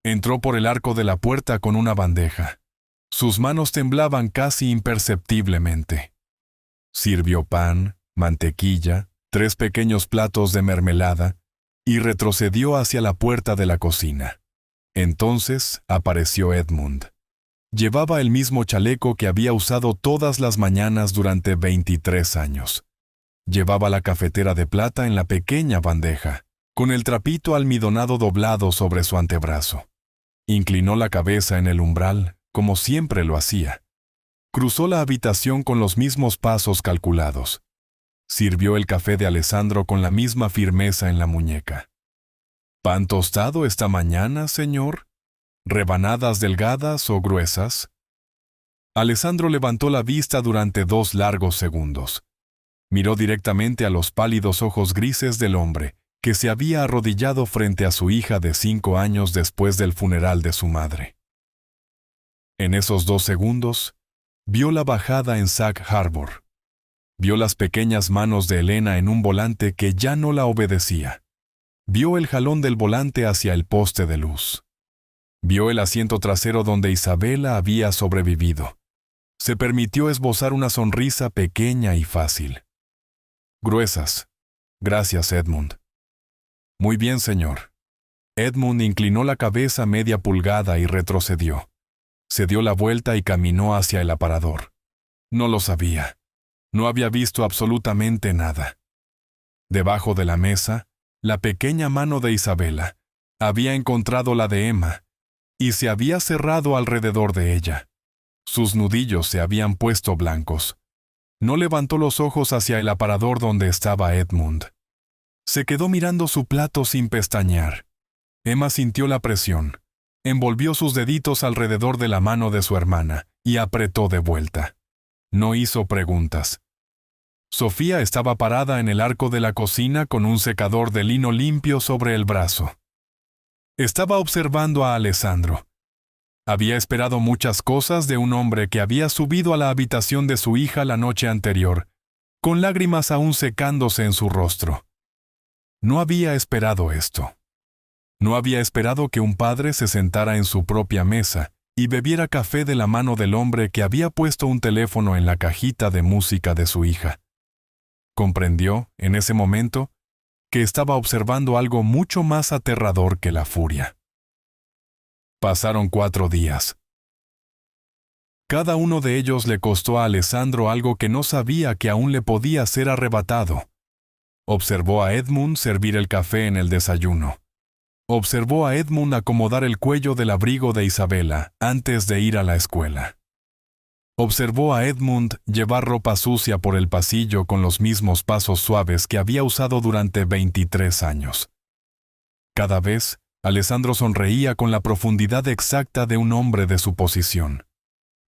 Entró por el arco de la puerta con una bandeja. Sus manos temblaban casi imperceptiblemente. Sirvió pan, mantequilla, 3 pequeños platos de mermelada y retrocedió hacia la puerta de la cocina. Entonces apareció Edmund. Llevaba el mismo chaleco que había usado todas las mañanas durante 23 años. Llevaba la cafetera de plata en la pequeña bandeja, con el trapito almidonado doblado sobre su antebrazo. Inclinó la cabeza en el umbral, como siempre lo hacía. Cruzó la habitación con los mismos pasos calculados. Sirvió el café de Alessandro con la misma firmeza en la muñeca. ¿Pan tostado esta mañana, señor? ¿Rebanadas delgadas o gruesas? Alessandro levantó la vista durante 2 largos segundos. Miró directamente a los pálidos ojos grises del hombre, que se había arrodillado frente a su hija de 5 años después del funeral de su madre. En esos 2 segundos, vio la bajada en Sag Harbor. Vio las pequeñas manos de Elena en un volante que ya no la obedecía. Vio el jalón del volante hacia el poste de luz. Vio el asiento trasero donde Isabela había sobrevivido. Se permitió esbozar una sonrisa pequeña y fácil. Gruesas. Gracias, Edmund. Muy bien, señor. Edmund inclinó la cabeza media pulgada y retrocedió. Se dio la vuelta y caminó hacia el aparador. No lo sabía. No había visto absolutamente nada. Debajo de la mesa, la pequeña mano de Isabela había encontrado la de Emma y se había cerrado alrededor de ella. Sus nudillos se habían puesto blancos. No levantó los ojos hacia el aparador donde estaba Edmund. Se quedó mirando su plato sin pestañear. Emma sintió la presión. Envolvió sus deditos alrededor de la mano de su hermana y apretó de vuelta. No hizo preguntas. Sofía estaba parada en el arco de la cocina con un secador de lino limpio sobre el brazo. Estaba observando a Alessandro. Había esperado muchas cosas de un hombre que había subido a la habitación de su hija la noche anterior, con lágrimas aún secándose en su rostro. No había esperado esto. No había esperado que un padre se sentara en su propia mesa y bebiera café de la mano del hombre que había puesto un teléfono en la cajita de música de su hija. Comprendió, en ese momento, que estaba observando algo mucho más aterrador que la furia. Pasaron 4 días. Cada uno de ellos le costó a Alessandro algo que no sabía que aún le podía ser arrebatado. Observó a Edmund servir el café en el desayuno. Observó a Edmund acomodar el cuello del abrigo de Isabela antes de ir a la escuela. Observó a Edmund llevar ropa sucia por el pasillo con los mismos pasos suaves que había usado durante 23 años. Cada vez, Alessandro sonreía con la profundidad exacta de un hombre de su posición.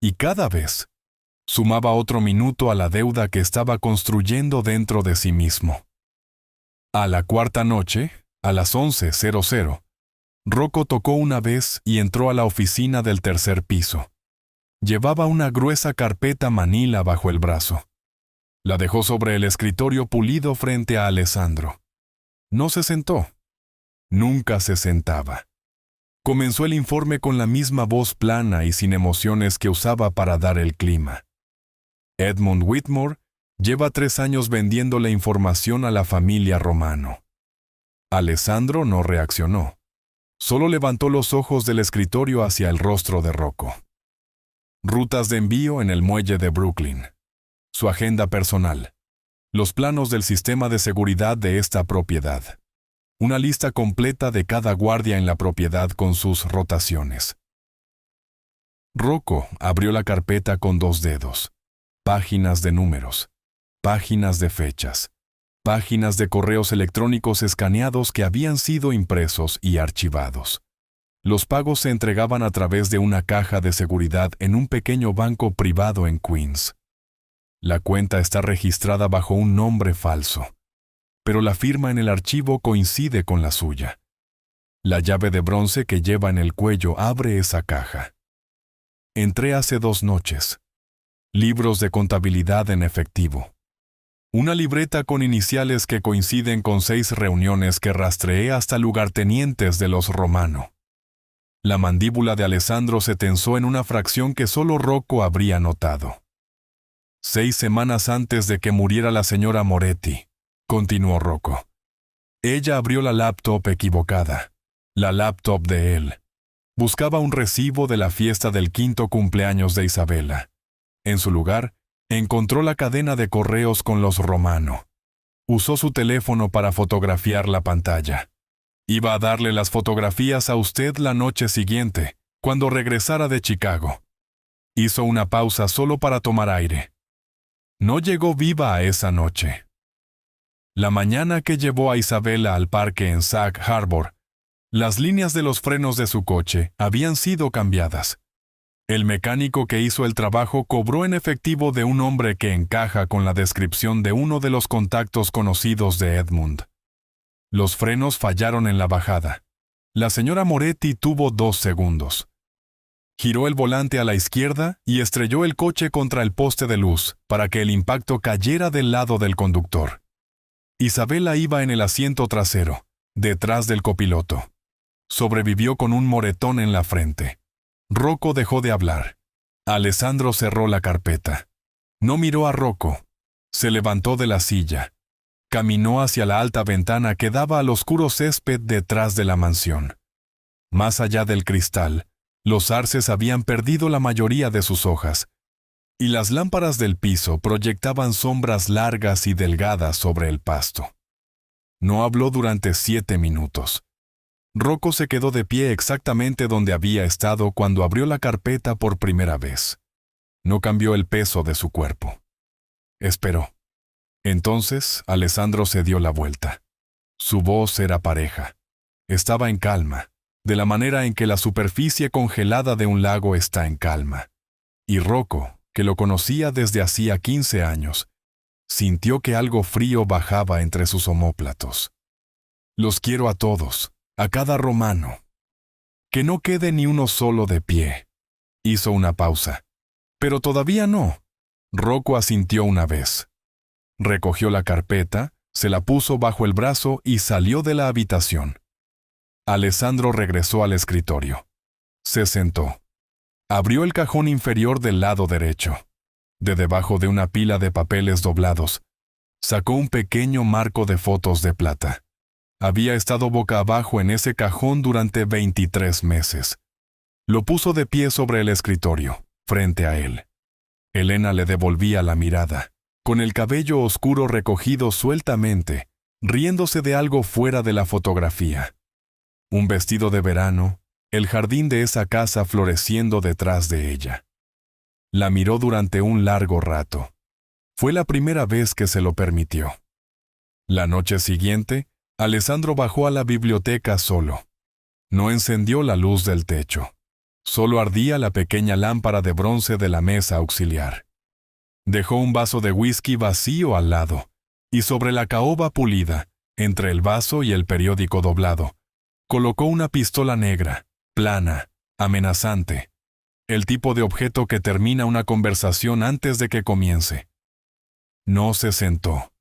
Y cada vez, sumaba otro minuto a la deuda que estaba construyendo dentro de sí mismo. A la 4ª noche, a las 11:00, Rocco tocó una vez y entró a la oficina del 3er piso. Llevaba una gruesa carpeta manila bajo el brazo. La dejó sobre el escritorio pulido frente a Alessandro. No se sentó. Nunca se sentaba. Comenzó el informe con la misma voz plana y sin emociones que usaba para dar el clima. Edmund Whitmore lleva 3 años vendiendo la información a la familia Romano. Alessandro no reaccionó. Solo levantó los ojos del escritorio hacia el rostro de Rocco. Rutas de envío en el muelle de Brooklyn. Su agenda personal. Los planos del sistema de seguridad de esta propiedad. Una lista completa de cada guardia en la propiedad con sus rotaciones. Rocco abrió la carpeta con 2 dedos. Páginas de números. Páginas de fechas. Páginas de correos electrónicos escaneados que habían sido impresos y archivados. Los pagos se entregaban a través de una caja de seguridad en un pequeño banco privado en Queens. La cuenta está registrada bajo un nombre falso, pero la firma en el archivo coincide con la suya. La llave de bronce que lleva en el cuello abre esa caja. Entré hace 2 noches. Libros de contabilidad en efectivo. Una libreta con iniciales que coinciden con 6 reuniones que rastreé hasta lugartenientes de los Romano. La mandíbula de Alessandro se tensó en una fracción que solo Rocco habría notado. 6 semanas antes de que muriera la señora Moretti, continuó Rocco. Ella abrió la laptop equivocada, la laptop de él. Buscaba un recibo de la fiesta del 5º cumpleaños de Isabela. En su lugar, encontró la cadena de correos con los Romano. Usó su teléfono para fotografiar la pantalla. Iba a darle las fotografías a usted la noche siguiente, cuando regresara de Chicago. Hizo una pausa solo para tomar aire. No llegó viva a esa noche. La mañana que llevó a Isabela al parque en Sag Harbor, las líneas de los frenos de su coche habían sido cambiadas. El mecánico que hizo el trabajo cobró en efectivo de un hombre que encaja con la descripción de uno de los contactos conocidos de Edmund. Los frenos fallaron en la bajada. La señora Moretti tuvo 2 segundos. Giró el volante a la izquierda y estrelló el coche contra el poste de luz para que el impacto cayera del lado del conductor. Isabela iba en el asiento trasero, detrás del copiloto. Sobrevivió con un moretón en la frente. Rocco dejó de hablar. Alessandro cerró la carpeta. No miró a Rocco. Se levantó de la silla. Caminó hacia la alta ventana que daba al oscuro césped detrás de la mansión. Más allá del cristal, los arces habían perdido la mayoría de sus hojas, y las lámparas del piso proyectaban sombras largas y delgadas sobre el pasto. No habló durante 7 minutos. Rocco se quedó de pie exactamente donde había estado cuando abrió la carpeta por primera vez. No cambió el peso de su cuerpo. Esperó. Entonces, Alessandro se dio la vuelta. Su voz era pareja. Estaba en calma, de la manera en que la superficie congelada de un lago está en calma. Y Rocco, que lo conocía desde hacía 15 años, sintió que algo frío bajaba entre sus omóplatos. Los quiero a todos, a cada romano. Que no quede ni uno solo de pie. Hizo una pausa. Pero todavía no. Rocco asintió una vez. Recogió la carpeta, se la puso bajo el brazo y salió de la habitación. Alessandro regresó al escritorio. Se sentó. Abrió el cajón inferior del lado derecho. De debajo de una pila de papeles doblados, sacó un pequeño marco de fotos de plata. Había estado boca abajo en ese cajón durante 23 meses. Lo puso de pie sobre el escritorio, frente a él. Elena le devolvía la mirada, con el cabello oscuro recogido sueltamente, riéndose de algo fuera de la fotografía. Un vestido de verano, el jardín de esa casa floreciendo detrás de ella. La miró durante un largo rato. Fue la primera vez que se lo permitió. La noche siguiente, Alessandro bajó a la biblioteca solo. No encendió la luz del techo. Solo ardía la pequeña lámpara de bronce de la mesa auxiliar. Dejó un vaso de whisky vacío al lado, y sobre la caoba pulida, entre el vaso y el periódico doblado, colocó una pistola negra, plana, amenazante. El tipo de objeto que termina una conversación antes de que comience. No se sentó.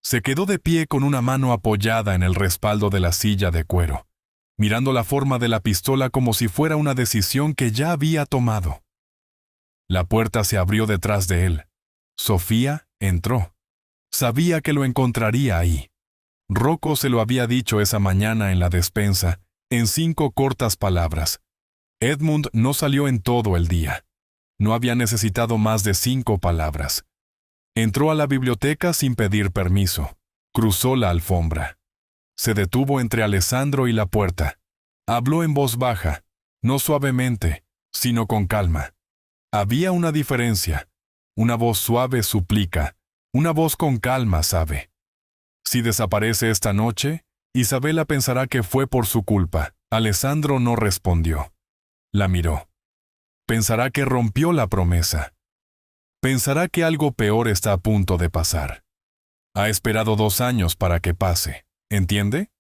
Se quedó de pie con una mano apoyada en el respaldo de la silla de cuero, mirando la forma de la pistola como si fuera una decisión que ya había tomado. La puerta se abrió detrás de él. Sofía entró. Sabía que lo encontraría ahí. Rocco se lo había dicho esa mañana en la despensa, en 5 cortas palabras. Edmund no salió en todo el día. No había necesitado más de 5 palabras. Entró a la biblioteca sin pedir permiso. Cruzó la alfombra. Se detuvo entre Alessandro y la puerta. Habló en voz baja, no suavemente, sino con calma. Había una diferencia. Una voz suave suplica, una voz con calma sabe. Si desaparece esta noche, Isabela pensará que fue por su culpa, Alessandro no respondió. La miró. Pensará que rompió la promesa. Pensará que algo peor está a punto de pasar. Ha esperado 2 años para que pase, ¿entiende?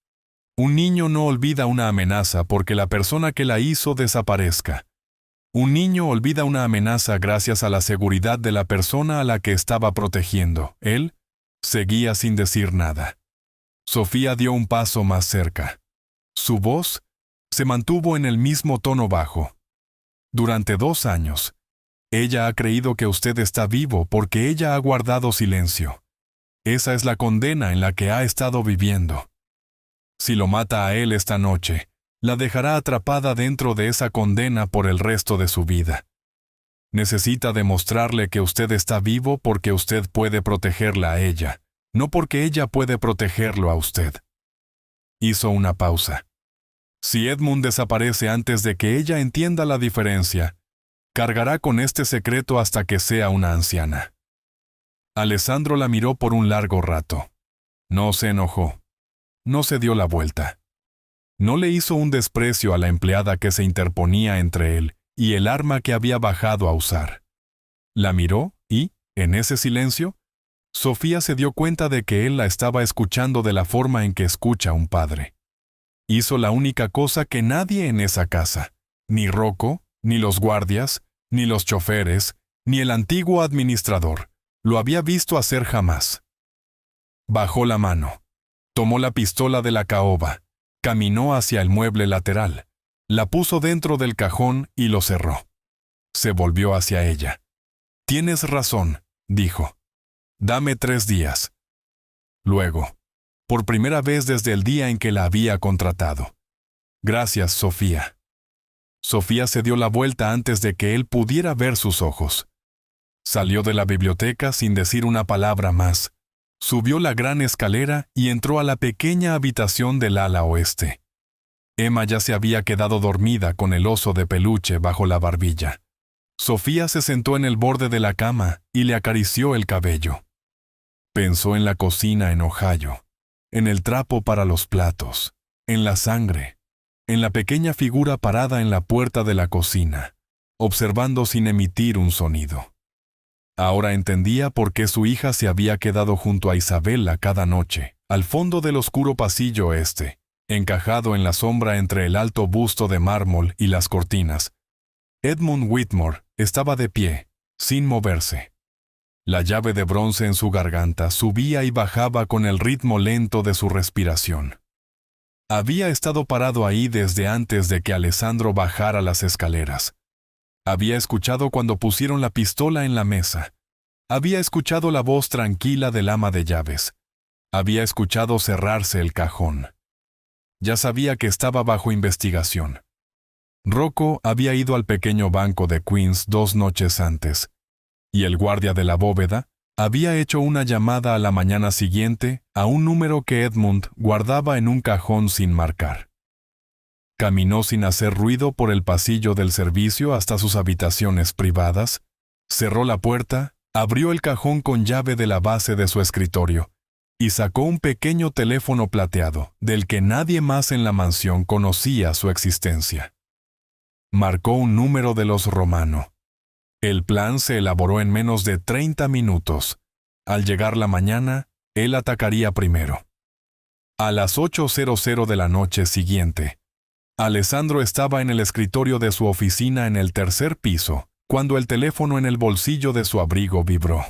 Un niño no olvida una amenaza porque la persona que la hizo desaparezca. Un niño olvida una amenaza gracias a la seguridad de la persona a la que estaba protegiendo. Él seguía sin decir nada. Sofía dio un paso más cerca. Su voz se mantuvo en el mismo tono bajo. Durante 2 años, ella ha creído que usted está vivo porque ella ha guardado silencio. Esa es la condena en la que ha estado viviendo. Si lo mata a él esta noche, la dejará atrapada dentro de esa condena por el resto de su vida. Necesita demostrarle que usted está vivo porque usted puede protegerla a ella, no porque ella puede protegerlo a usted. Hizo una pausa. Si Edmund desaparece antes de que ella entienda la diferencia, cargará con este secreto hasta que sea una anciana. Alessandro la miró por un largo rato. No se enojó. No se dio la vuelta. No le hizo un desprecio a la empleada que se interponía entre él y el arma que había bajado a usar. La miró y, en ese silencio, Sofía se dio cuenta de que él la estaba escuchando de la forma en que escucha un padre. Hizo la única cosa que nadie en esa casa, ni Rocco, ni los guardias, ni los choferes, ni el antiguo administrador, lo había visto hacer jamás. Bajó la mano, tomó la pistola de la caoba, caminó hacia el mueble lateral, la puso dentro del cajón y lo cerró. Se volvió hacia ella. «Tienes razón», dijo. «Dame 3 días». Luego, por primera vez desde el día en que la había contratado. «Gracias, Sofía». Sofía se dio la vuelta antes de que él pudiera ver sus ojos. Salió de la biblioteca sin decir una palabra más. Subió la gran escalera y entró a la pequeña habitación del ala oeste. Emma ya se había quedado dormida con el oso de peluche bajo la barbilla. Sofía se sentó en el borde de la cama y le acarició el cabello. Pensó en la cocina en Ohio, en el trapo para los platos, en la sangre, en la pequeña figura parada en la puerta de la cocina, observando sin emitir un sonido. Ahora entendía por qué su hija se había quedado junto a Isabella cada noche, al fondo del oscuro pasillo este, encajado en la sombra entre el alto busto de mármol y las cortinas. Edmund Whitmore estaba de pie, sin moverse. La llave de bronce en su garganta subía y bajaba con el ritmo lento de su respiración. Había estado parado ahí desde antes de que Alessandro bajara las escaleras. Había escuchado cuando pusieron la pistola en la mesa. Había escuchado la voz tranquila del ama de llaves. Había escuchado cerrarse el cajón. Ya sabía que estaba bajo investigación. Rocco había ido al pequeño banco de Queens 2 noches antes, y el guardia de la bóveda había hecho una llamada a la mañana siguiente a un número que Edmund guardaba en un cajón sin marcar. Caminó sin hacer ruido por el pasillo del servicio hasta sus habitaciones privadas, cerró la puerta, abrió el cajón con llave de la base de su escritorio y sacó un pequeño teléfono plateado del que nadie más en la mansión conocía su existencia. Marcó un número de los Romano. El plan se elaboró en menos de 30 minutos. Al llegar la mañana, él atacaría primero. A las 8:00 de la noche siguiente, Alessandro estaba en el escritorio de su oficina en el 3er piso, cuando el teléfono en el bolsillo de su abrigo vibró.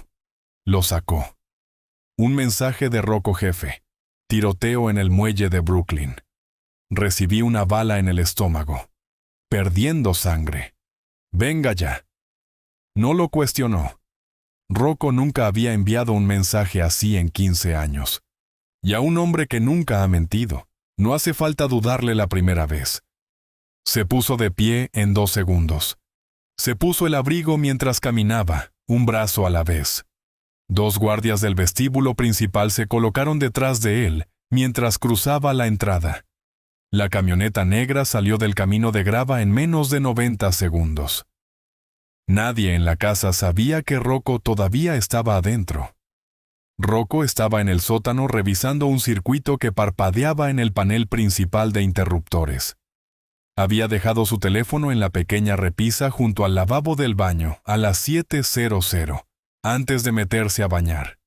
Lo sacó. Un mensaje de Rocco jefe. Tiroteo en el muelle de Brooklyn. Recibí una bala en el estómago. Perdiendo sangre. Venga ya. No lo cuestionó. Rocco nunca había enviado un mensaje así en 15 años. Y a un hombre que nunca ha mentido, no hace falta dudarle la primera vez. Se puso de pie en 2 segundos. Se puso el abrigo mientras caminaba, un brazo a la vez. 2 guardias del vestíbulo principal se colocaron detrás de él mientras cruzaba la entrada. La camioneta negra salió del camino de grava en menos de 90 segundos. Nadie en la casa sabía que Rocco todavía estaba adentro. Rocco estaba en el sótano revisando un circuito que parpadeaba en el panel principal de interruptores. Había dejado su teléfono en la pequeña repisa junto al lavabo del baño a las 7:00, antes de meterse a bañar.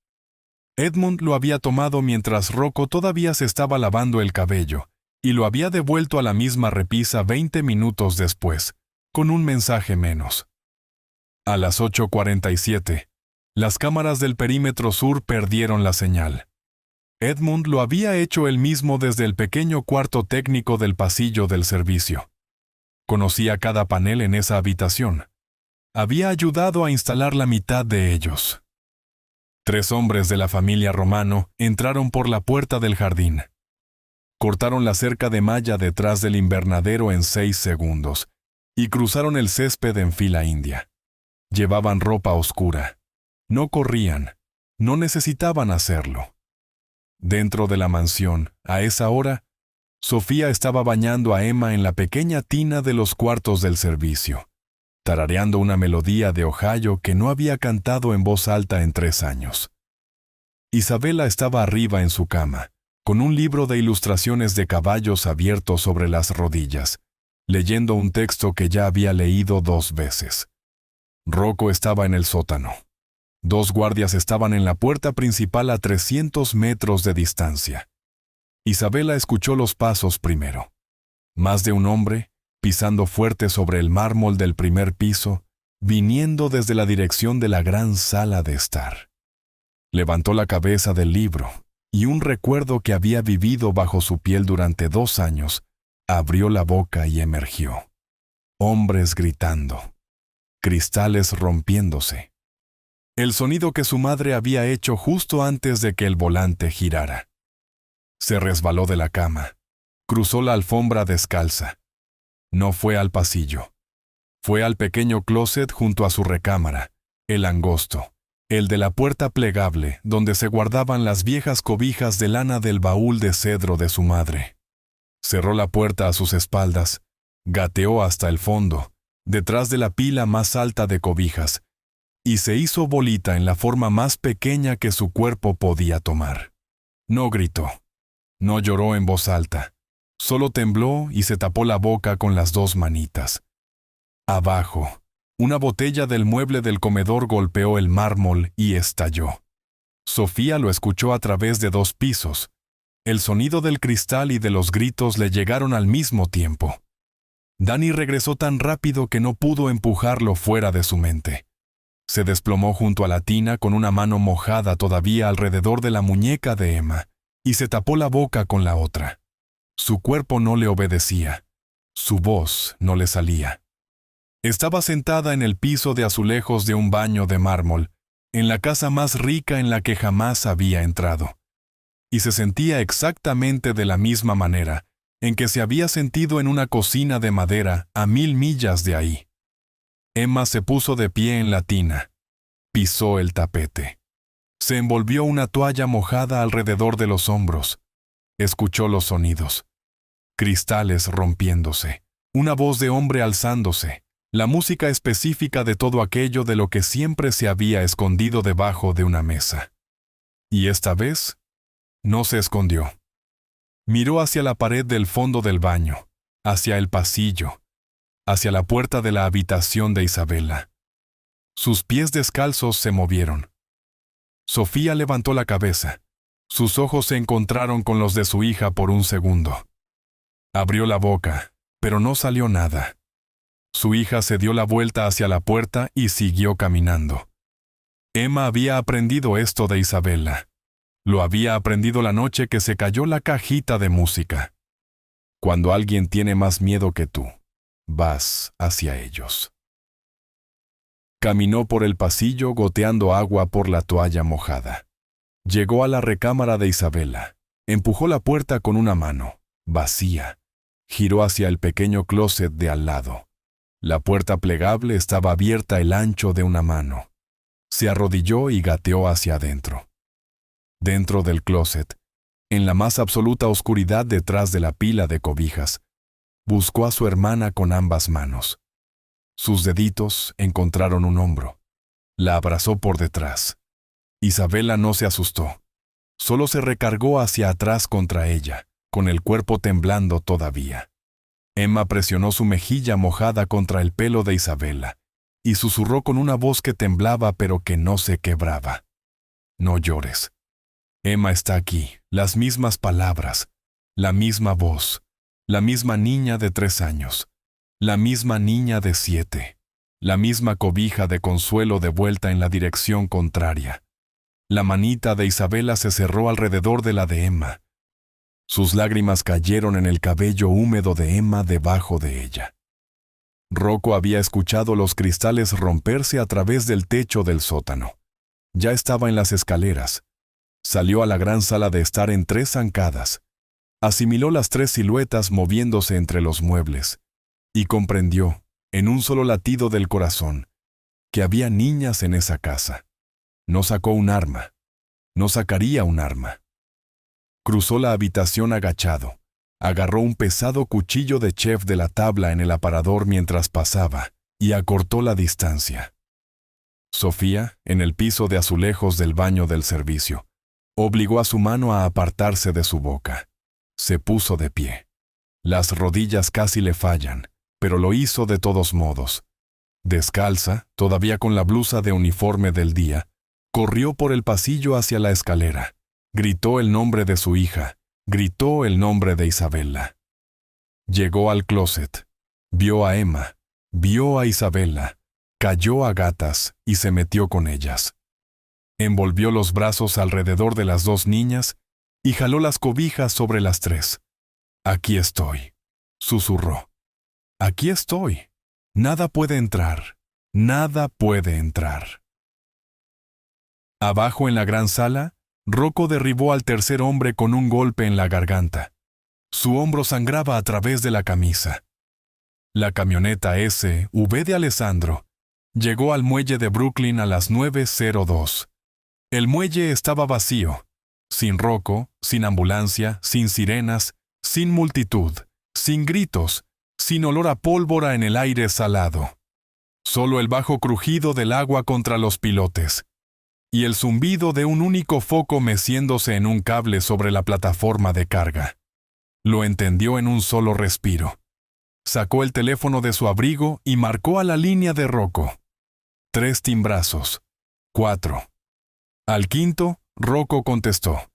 Edmund lo había tomado mientras Rocco todavía se estaba lavando el cabello, y lo había devuelto a la misma repisa 20 minutos después, con un mensaje menos. A las 8:47, las cámaras del perímetro sur perdieron la señal. Edmund lo había hecho él mismo desde el pequeño cuarto técnico del pasillo del servicio. Conocía cada panel en esa habitación. Había ayudado a instalar la mitad de ellos. 3 hombres de la familia Romano entraron por la puerta del jardín. Cortaron la cerca de malla detrás del invernadero en 6 segundos y cruzaron el césped en fila india. Llevaban ropa oscura. No corrían. No necesitaban hacerlo. Dentro de la mansión, a esa hora, Sofía estaba bañando a Emma en la pequeña tina de los cuartos del servicio, tarareando una melodía de Ohio que no había cantado en voz alta en 3 años. Isabela estaba arriba en su cama, con un libro de ilustraciones de caballos abierto sobre las rodillas, leyendo un texto que ya había leído 2 veces. Rocco estaba en el sótano. 2 guardias estaban en la puerta principal a 300 metros de distancia. Isabela escuchó los pasos primero. Más de un hombre, pisando fuerte sobre el mármol del primer piso, viniendo desde la dirección de la gran sala de estar. Levantó la cabeza del libro, y un recuerdo que había vivido bajo su piel durante 2 años, abrió la boca y emergió. Hombres gritando. Cristales rompiéndose. El sonido que su madre había hecho justo antes de que el volante girara. Se resbaló de la cama. Cruzó la alfombra descalza. No fue al pasillo. Fue al pequeño closet junto a su recámara, el angosto, el de la puerta plegable donde se guardaban las viejas cobijas de lana del baúl de cedro de su madre. Cerró la puerta a sus espaldas, gateó hasta el fondo, detrás de la pila más alta de cobijas, y se hizo bolita en la forma más pequeña que su cuerpo podía tomar. No gritó. No lloró en voz alta. Solo tembló y se tapó la boca con las 2 manitas. Abajo, una botella del mueble del comedor golpeó el mármol y estalló. Sofía lo escuchó a través de 2 pisos. El sonido del cristal y de los gritos le llegaron al mismo tiempo. Danny regresó tan rápido que no pudo empujarlo fuera de su mente. Se desplomó junto a la tina con una mano mojada todavía alrededor de la muñeca de Emma y se tapó la boca con la otra. Su cuerpo no le obedecía. Su voz no le salía. Estaba sentada en el piso de azulejos de un baño de mármol, en la casa más rica en la que jamás había entrado. Y se sentía exactamente de la misma manera en que se había sentido en una cocina de madera a 1000 millas de ahí. Emma se puso de pie en la tina. Pisó el tapete. Se envolvió una toalla mojada alrededor de los hombros. Escuchó los sonidos. Cristales rompiéndose. Una voz de hombre alzándose. La música específica de todo aquello de lo que siempre se había escondido debajo de una mesa. Y esta vez, no se escondió. Miró hacia la pared del fondo del baño, hacia el pasillo, hacia la puerta de la habitación de Isabela. Sus pies descalzos se movieron. Sofía levantó la cabeza. Sus ojos se encontraron con los de su hija por un segundo. Abrió la boca, pero no salió nada. Su hija se dio la vuelta hacia la puerta y siguió caminando. Emma había aprendido esto de Isabela. Lo había aprendido la noche que se cayó la cajita de música. Cuando alguien tiene más miedo que tú, vas hacia ellos. Caminó por el pasillo goteando agua por la toalla mojada. Llegó a la recámara de Isabela. Empujó la puerta con una mano, vacía. Giró hacia el pequeño closet de al lado. La puerta plegable estaba abierta el ancho de una mano. Se arrodilló y gateó hacia adentro. Dentro del closet, en la más absoluta oscuridad detrás de la pila de cobijas, buscó a su hermana con ambas manos. Sus deditos encontraron un hombro. La abrazó por detrás. Isabela no se asustó. Solo se recargó hacia atrás contra ella, con el cuerpo temblando todavía. Emma presionó su mejilla mojada contra el pelo de Isabela y susurró con una voz que temblaba pero que no se quebraba. No llores. Emma está aquí, las mismas palabras, la misma voz, la misma niña de 3 años, la misma niña de 7, la misma cobija de consuelo de vuelta en la dirección contraria. La manita de Isabela se cerró alrededor de la de Emma. Sus lágrimas cayeron en el cabello húmedo de Emma debajo de ella. Rocco había escuchado los cristales romperse a través del techo del sótano. Ya estaba en las escaleras. Salió a la gran sala de estar en 3 zancadas. Asimiló las 3 siluetas moviéndose entre los muebles. Y comprendió, en un solo latido del corazón, que había niñas en esa casa. No sacó un arma. No sacaría un arma. Cruzó la habitación agachado. Agarró un pesado cuchillo de chef de la tabla en el aparador mientras pasaba y acortó la distancia. Sofía, en el piso de azulejos del baño del servicio, obligó a su mano a apartarse de su boca. Se puso de pie. Las rodillas casi le fallan, pero lo hizo de todos modos. Descalza, todavía con la blusa de uniforme del día, corrió por el pasillo hacia la escalera. Gritó el nombre de su hija. Gritó el nombre de Isabela. Llegó al closet. Vio a Emma. Vio a Isabela. Cayó a gatas y se metió con ellas. Envolvió los brazos alrededor de las 2 niñas y jaló las cobijas sobre las 3. Aquí estoy, susurró. Aquí estoy. Nada puede entrar. Nada puede entrar. Abajo en la gran sala, Rocco derribó al tercer hombre con un golpe en la garganta. Su hombro sangraba a través de la camisa. La camioneta SV de Alessandro llegó al muelle de Brooklyn a las 9:02. El muelle estaba vacío, sin Rocco, sin ambulancia, sin sirenas, sin multitud, sin gritos, sin olor a pólvora en el aire salado. Solo el bajo crujido del agua contra los pilotes y el zumbido de un único foco meciéndose en un cable sobre la plataforma de carga. Lo entendió en un solo respiro. Sacó el teléfono de su abrigo y marcó a la línea de Rocco. 3 timbrazos. 4. Al quinto, Rocco contestó.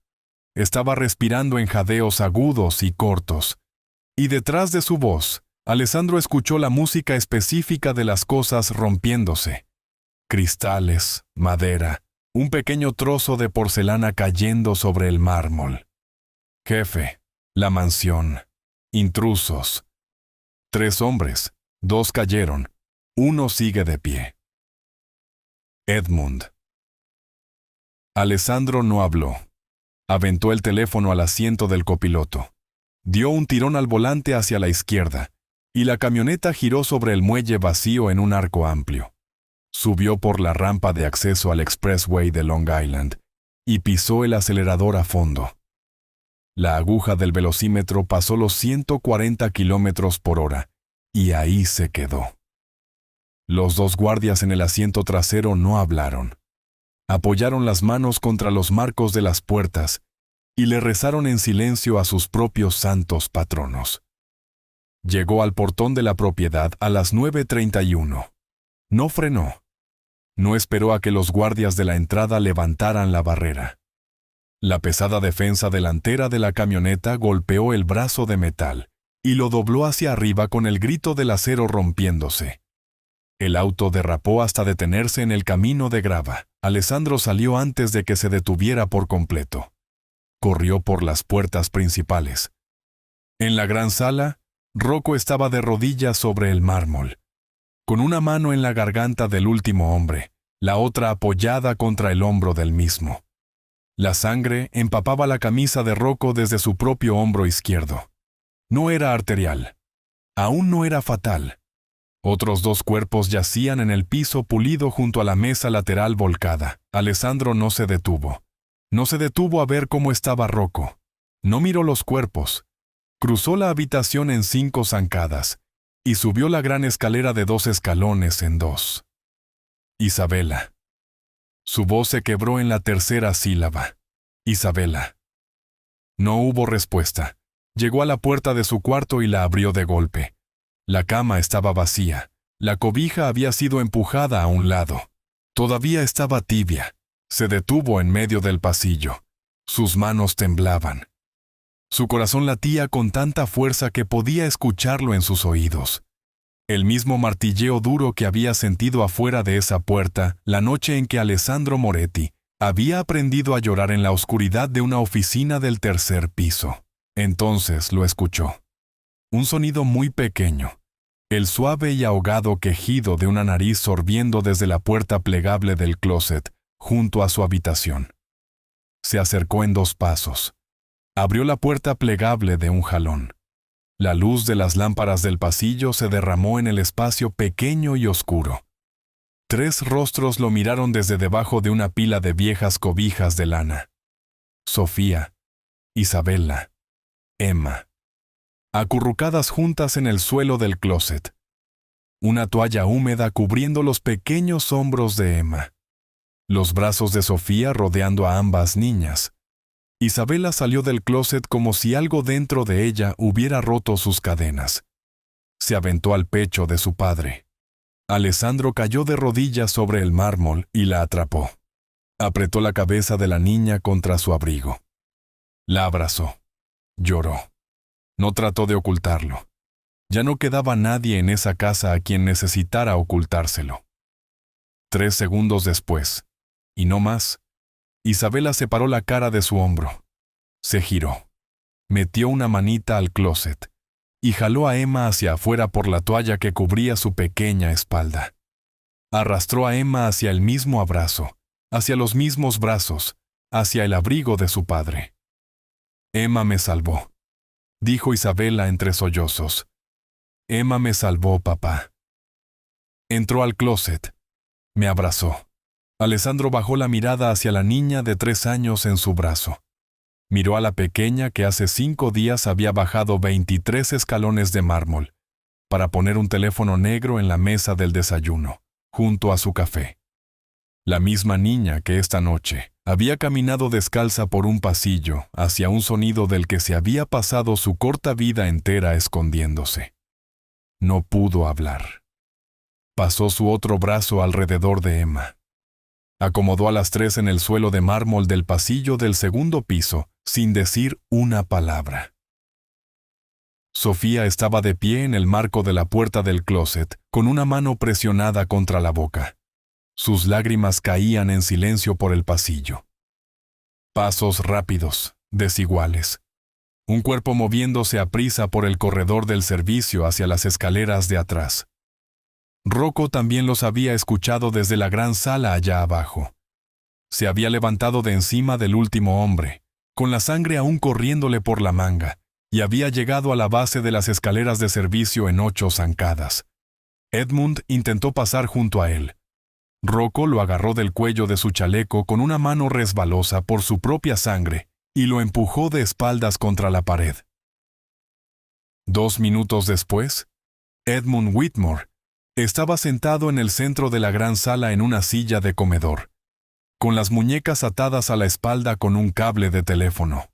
Estaba respirando en jadeos agudos y cortos. Y detrás de su voz, Alessandro escuchó la música específica de las cosas rompiéndose. Cristales, madera, un pequeño trozo de porcelana cayendo sobre el mármol. Jefe, la mansión, intrusos. 3 hombres, 2 cayeron, 1 sigue de pie. Edmund. Alessandro no habló. Aventó el teléfono al asiento del copiloto. Dio un tirón al volante hacia la izquierda, y la camioneta giró sobre el muelle vacío en un arco amplio. Subió por la rampa de acceso al expressway de Long Island y pisó el acelerador a fondo. La aguja del velocímetro pasó los 140 kilómetros por hora y ahí se quedó. Los 2 guardias en el asiento trasero no hablaron. Apoyaron las manos contra los marcos de las puertas y le rezaron en silencio a sus propios santos patronos. Llegó al portón de la propiedad a las 9:31. No frenó. No esperó a que los guardias de la entrada levantaran la barrera. La pesada defensa delantera de la camioneta golpeó el brazo de metal y lo dobló hacia arriba con el grito del acero rompiéndose. El auto derrapó hasta detenerse en el camino de grava. Alessandro salió antes de que se detuviera por completo. Corrió por las puertas principales. En la gran sala, Rocco estaba de rodillas sobre el mármol, con una mano en la garganta del último hombre, la otra apoyada contra el hombro del mismo. La sangre empapaba la camisa de Rocco desde su propio hombro izquierdo. No era arterial. Aún no era fatal. Otros 2 cuerpos yacían en el piso pulido junto a la mesa lateral volcada. Alessandro no se detuvo. No se detuvo a ver cómo estaba Rocco. No miró los cuerpos. Cruzó la habitación en 5 zancadas y subió la gran escalera de 2 escalones en 2. Isabela. Su voz se quebró en la tercera sílaba. Isabela. No hubo respuesta. Llegó a la puerta de su cuarto y la abrió de golpe. La cama estaba vacía. La cobija había sido empujada a un lado. Todavía estaba tibia. Se detuvo en medio del pasillo. Sus manos temblaban. Su corazón latía con tanta fuerza que podía escucharlo en sus oídos. El mismo martilleo duro que había sentido afuera de esa puerta la noche en que Alessandro Moretti había aprendido a llorar en la oscuridad de una oficina del tercer piso. Entonces lo escuchó. Un sonido muy pequeño. El suave y ahogado quejido de una nariz sorbiendo desde la puerta plegable del closet junto a su habitación. Se acercó en 2 pasos. Abrió la puerta plegable de un jalón. La luz de las lámparas del pasillo se derramó en el espacio pequeño y oscuro. 3 rostros lo miraron desde debajo de una pila de viejas cobijas de lana. Sofía, Isabella, Emma. Acurrucadas juntas en el suelo del closet. Una toalla húmeda cubriendo los pequeños hombros de Emma. Los brazos de Sofía rodeando a ambas niñas. Isabella salió del closet como si algo dentro de ella hubiera roto sus cadenas. Se aventó al pecho de su padre. Alessandro cayó de rodillas sobre el mármol y la atrapó. Apretó la cabeza de la niña contra su abrigo. La abrazó. Lloró. No trató de ocultarlo. Ya no quedaba nadie en esa casa a quien necesitara ocultárselo. 3 segundos después, y no más, Isabella separó la cara de su hombro. Se giró. Metió una manita al closet y jaló a Emma hacia afuera por la toalla que cubría su pequeña espalda. Arrastró a Emma hacia el mismo abrazo, hacia los mismos brazos, hacia el abrigo de su padre. Emma me salvó, dijo Isabella entre sollozos. Emma me salvó, papá. Entró al closet. Me abrazó. Alessandro bajó la mirada hacia la niña de 3 años en su brazo. Miró a la pequeña que hace 5 días había bajado 23 escalones de mármol para poner un teléfono negro en la mesa del desayuno, junto a su café. La misma niña que esta noche había caminado descalza por un pasillo hacia un sonido del que se había pasado su corta vida entera escondiéndose. No pudo hablar. Pasó su otro brazo alrededor de Emma. Acomodó a las 3 en el suelo de mármol del pasillo del segundo piso, sin decir una palabra. Sofía estaba de pie en el marco de la puerta del closet, con una mano presionada contra la boca. Sus lágrimas caían en silencio por el pasillo. Pasos rápidos, desiguales. Un cuerpo moviéndose aprisa por el corredor del servicio hacia las escaleras de atrás. Rocco también los había escuchado desde la gran sala allá abajo. Se había levantado de encima del último hombre, con la sangre aún corriéndole por la manga, y había llegado a la base de las escaleras de servicio en 8 zancadas. Edmund intentó pasar junto a él. Rocco lo agarró del cuello de su chaleco con una mano resbalosa por su propia sangre y lo empujó de espaldas contra la pared. 2 minutos después, Edmund Whitmore estaba sentado en el centro de la gran sala en una silla de comedor, con las muñecas atadas a la espalda con un cable de teléfono.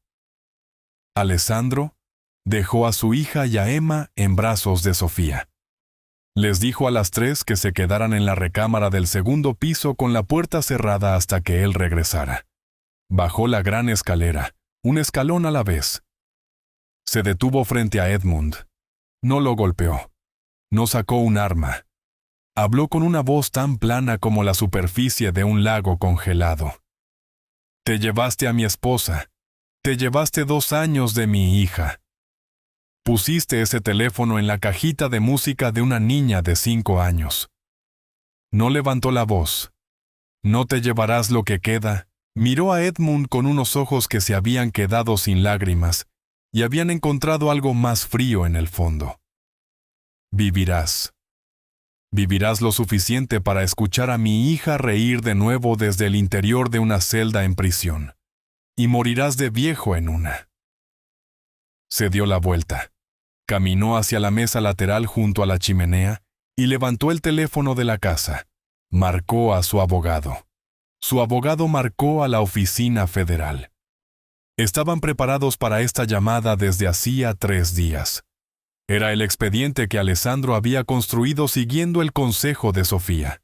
Alessandro dejó a su hija y a Emma en brazos de Sofía. Les dijo a las 3 que se quedaran en la recámara del segundo piso con la puerta cerrada hasta que él regresara. Bajó la gran escalera, un escalón a la vez. Se detuvo frente a Edmund. No lo golpeó. No sacó un arma. Habló con una voz tan plana como la superficie de un lago congelado. Te llevaste a mi esposa. Te llevaste 2 años de mi hija. Pusiste ese teléfono en la cajita de música de una niña de 5 años. No levantó la voz. No te llevarás lo que queda. Miró a Edmund con unos ojos que se habían quedado sin lágrimas y habían encontrado algo más frío en el fondo. Vivirás. Vivirás lo suficiente para escuchar a mi hija reír de nuevo desde el interior de una celda en prisión. Y morirás de viejo en una. Se dio la vuelta. Caminó hacia la mesa lateral junto a la chimenea y levantó el teléfono de la casa. Marcó a su abogado. Su abogado marcó a la oficina federal. Estaban preparados para esta llamada desde hacía 3 días. Era el expediente que Alessandro había construido siguiendo el consejo de Sofía.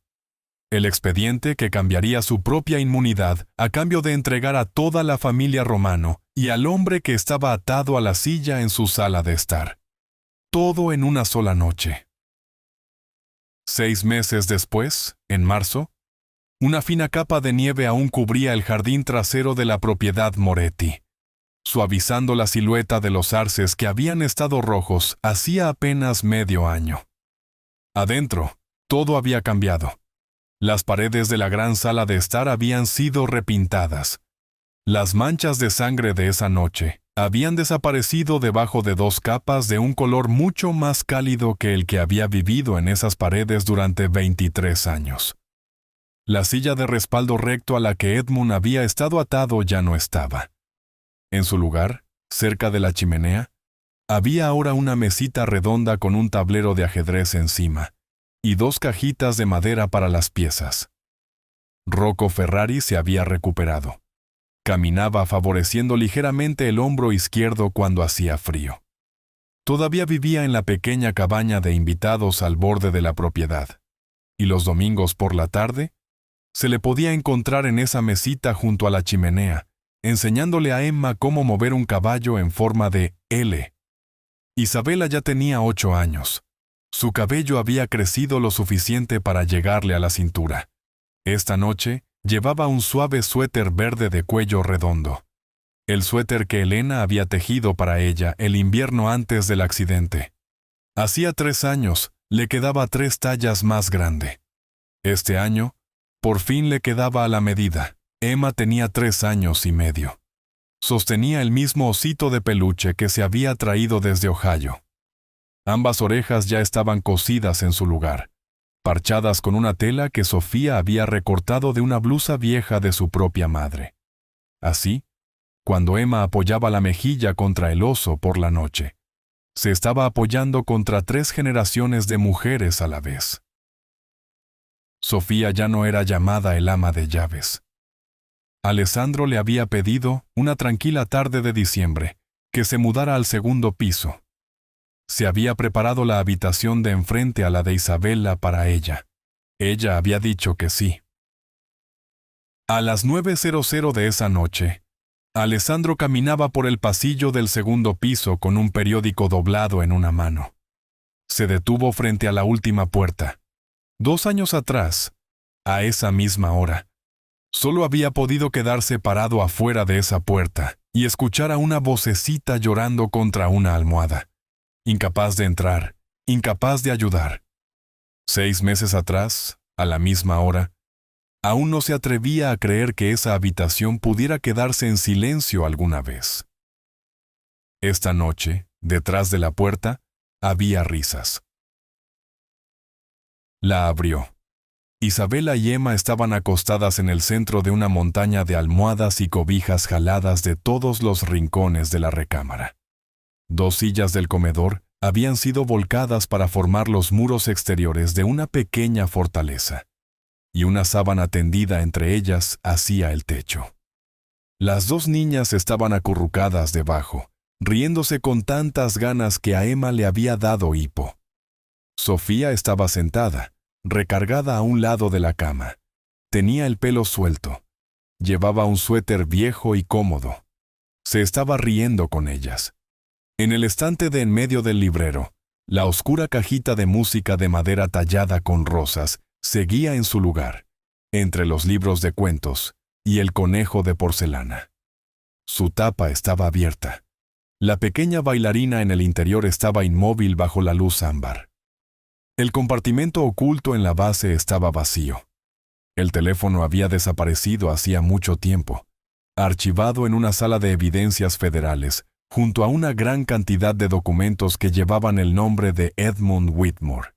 El expediente que cambiaría su propia inmunidad a cambio de entregar a toda la familia Romano y al hombre que estaba atado a la silla en su sala de estar. Todo en una sola noche. 6 meses después, en marzo, una fina capa de nieve aún cubría el jardín trasero de la propiedad Moretti, suavizando la silueta de los arces que habían estado rojos hacía apenas medio año. Adentro, todo había cambiado. Las paredes de la gran sala de estar habían sido repintadas. Las manchas de sangre de esa noche habían desaparecido debajo de 2 capas de un color mucho más cálido que el que había vivido en esas paredes durante 23 años. La silla de respaldo recto a la que Edmund había estado atado ya no estaba. En su lugar, cerca de la chimenea, había ahora una mesita redonda con un tablero de ajedrez encima y 2 cajitas de madera para las piezas. Rocco Ferrari se había recuperado. Caminaba favoreciendo ligeramente el hombro izquierdo cuando hacía frío. Todavía vivía en la pequeña cabaña de invitados al borde de la propiedad, y los domingos por la tarde se le podía encontrar en esa mesita junto a la chimenea, enseñándole a Emma cómo mover un caballo en forma de L. Isabela ya tenía 8 años. Su cabello había crecido lo suficiente para llegarle a la cintura. Esta noche llevaba un suave suéter verde de cuello redondo. El suéter que Elena había tejido para ella el invierno antes del accidente. Hacía 3 años, le quedaba 3 tallas más grande. Este año, por fin le quedaba a la medida. Emma tenía 3 años y medio. Sostenía el mismo osito de peluche que se había traído desde Ohio. Ambas orejas ya estaban cosidas en su lugar, parchadas con una tela que Sofía había recortado de una blusa vieja de su propia madre. Así, cuando Emma apoyaba la mejilla contra el oso por la noche, se estaba apoyando contra 3 generaciones de mujeres a la vez. Sofía ya no era llamada el ama de llaves. Alessandro le había pedido, una tranquila tarde de diciembre, que se mudara al 2º piso. Se había preparado la habitación de enfrente a la de Isabela para ella. Ella había dicho que sí. A las 9:00 de esa noche, Alessandro caminaba por el pasillo del 2º piso con un periódico doblado en una mano. Se detuvo frente a la última puerta. 2 años atrás, a esa misma hora, solo había podido quedarse parado afuera de esa puerta y escuchar a una vocecita llorando contra una almohada. Incapaz de entrar, incapaz de ayudar. 6 meses atrás, a la misma hora, aún no se atrevía a creer que esa habitación pudiera quedarse en silencio alguna vez. Esta noche, detrás de la puerta, había risas. La abrió. Isabela y Emma estaban acostadas en el centro de una montaña de almohadas y cobijas jaladas de todos los rincones de la recámara. 2 sillas del comedor habían sido volcadas para formar los muros exteriores de una pequeña fortaleza, y una sábana tendida entre ellas hacía el techo. Las 2 niñas estaban acurrucadas debajo, riéndose con tantas ganas que a Emma le había dado hipo. Sofía estaba sentada, recargada a un lado de la cama. Tenía el pelo suelto. Llevaba un suéter viejo y cómodo. Se estaba riendo con ellas. En el estante de en medio del librero, la oscura cajita de música de madera tallada con rosas seguía en su lugar, entre los libros de cuentos y el conejo de porcelana. Su tapa estaba abierta. La pequeña bailarina en el interior estaba inmóvil bajo la luz ámbar. El compartimento oculto en la base estaba vacío. El teléfono había desaparecido hacía mucho tiempo, archivado en una sala de evidencias federales, junto a una gran cantidad de documentos que llevaban el nombre de Edmund Whitmore.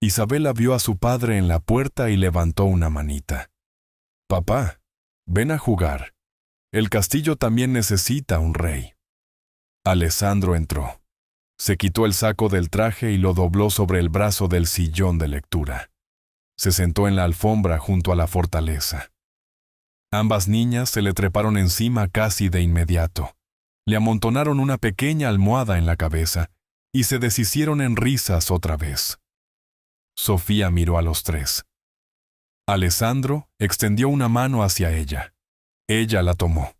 Isabela vio a su padre en la puerta y levantó una manita. «Papá, ven a jugar. El castillo también necesita un rey». Alessandro entró. Se quitó el saco del traje y lo dobló sobre el brazo del sillón de lectura. Se sentó en la alfombra junto a la fortaleza. Ambas niñas se le treparon encima casi de inmediato. Le amontonaron una pequeña almohada en la cabeza y se deshicieron en risas otra vez. Sofía miró a los tres. Alessandro extendió una mano hacia ella. Ella la tomó.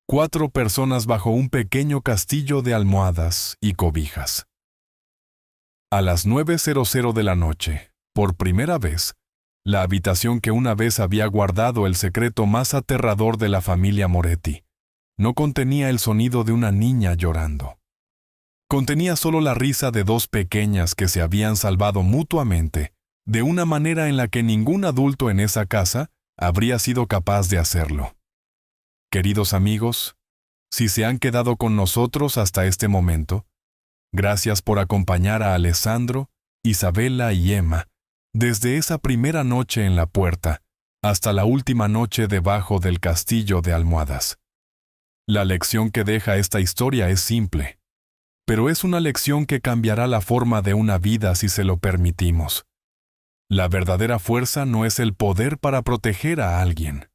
4 personas bajo un pequeño castillo de almohadas y cobijas. A las 9:00 de la noche, por primera vez, la habitación que una vez había guardado el secreto más aterrador de la familia Moretti no contenía el sonido de una niña llorando. Contenía solo la risa de 2 pequeñas que se habían salvado mutuamente de una manera en la que ningún adulto en esa casa habría sido capaz de hacerlo. Queridos amigos, si se han quedado con nosotros hasta este momento, gracias por acompañar a Alessandro, Isabela y Emma desde esa primera noche en la puerta hasta la última noche debajo del castillo de almohadas. La lección que deja esta historia es simple, pero es una lección que cambiará la forma de una vida si se lo permitimos. La verdadera fuerza no es el poder para proteger a alguien.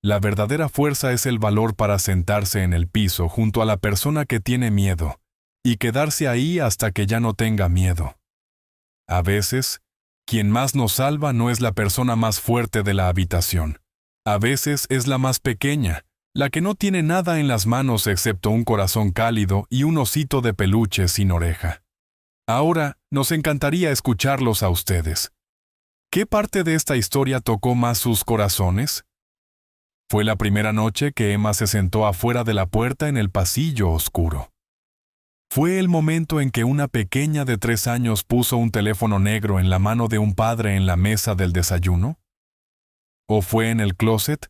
La verdadera fuerza es el valor para sentarse en el piso junto a la persona que tiene miedo y quedarse ahí hasta que ya no tenga miedo. A veces, quien más nos salva no es la persona más fuerte de la habitación. A veces es la más pequeña, la que no tiene nada en las manos excepto un corazón cálido y un osito de peluche sin oreja. Ahora, nos encantaría escucharlos a ustedes. ¿Qué parte de esta historia tocó más sus corazones? Fue la primera noche que Emma se sentó afuera de la puerta en el pasillo oscuro. Fue el momento en que una pequeña de 3 años puso un teléfono negro en la mano de un padre en la mesa del desayuno. ¿O fue en el closet,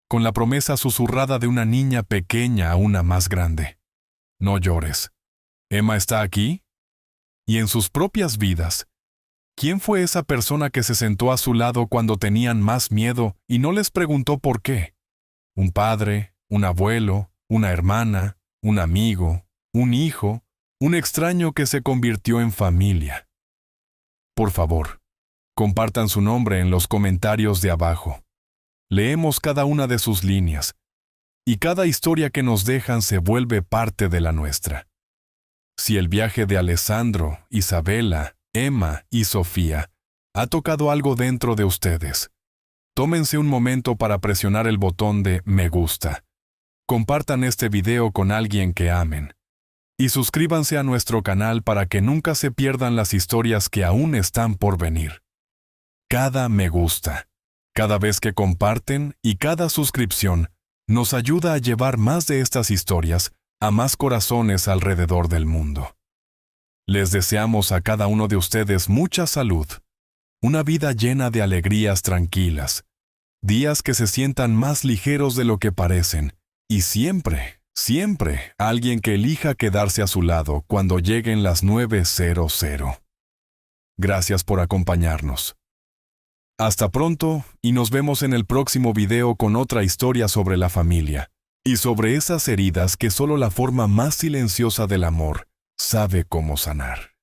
con la promesa susurrada de una niña pequeña a una más grande? No llores. ¿Emma está aquí? Y en sus propias vidas, ¿quién fue esa persona que se sentó a su lado cuando tenían más miedo y no les preguntó por qué? ¿Un padre, un abuelo, una hermana, un amigo, un hijo, un extraño que se convirtió en familia? Por favor, compartan su nombre en los comentarios de abajo. Leemos cada una de sus líneas, y cada historia que nos dejan se vuelve parte de la nuestra. Si el viaje de Alessandro, Isabela, Emma y Sofía ha tocado algo dentro de ustedes, tómense un momento para presionar el botón de me gusta. Compartan este video con alguien que amen. Y suscríbanse a nuestro canal para que nunca se pierdan las historias que aún están por venir. Cada me gusta, cada vez que comparten y cada suscripción nos ayuda a llevar más de estas historias a más corazones alrededor del mundo. Les deseamos a cada uno de ustedes mucha salud, una vida llena de alegrías tranquilas, días que se sientan más ligeros de lo que parecen, y siempre, siempre alguien que elija quedarse a su lado cuando lleguen las 9:00. Gracias por acompañarnos. Hasta pronto y nos vemos en el próximo video con otra historia sobre la familia y sobre esas heridas que solo la forma más silenciosa del amor sabe cómo sanar.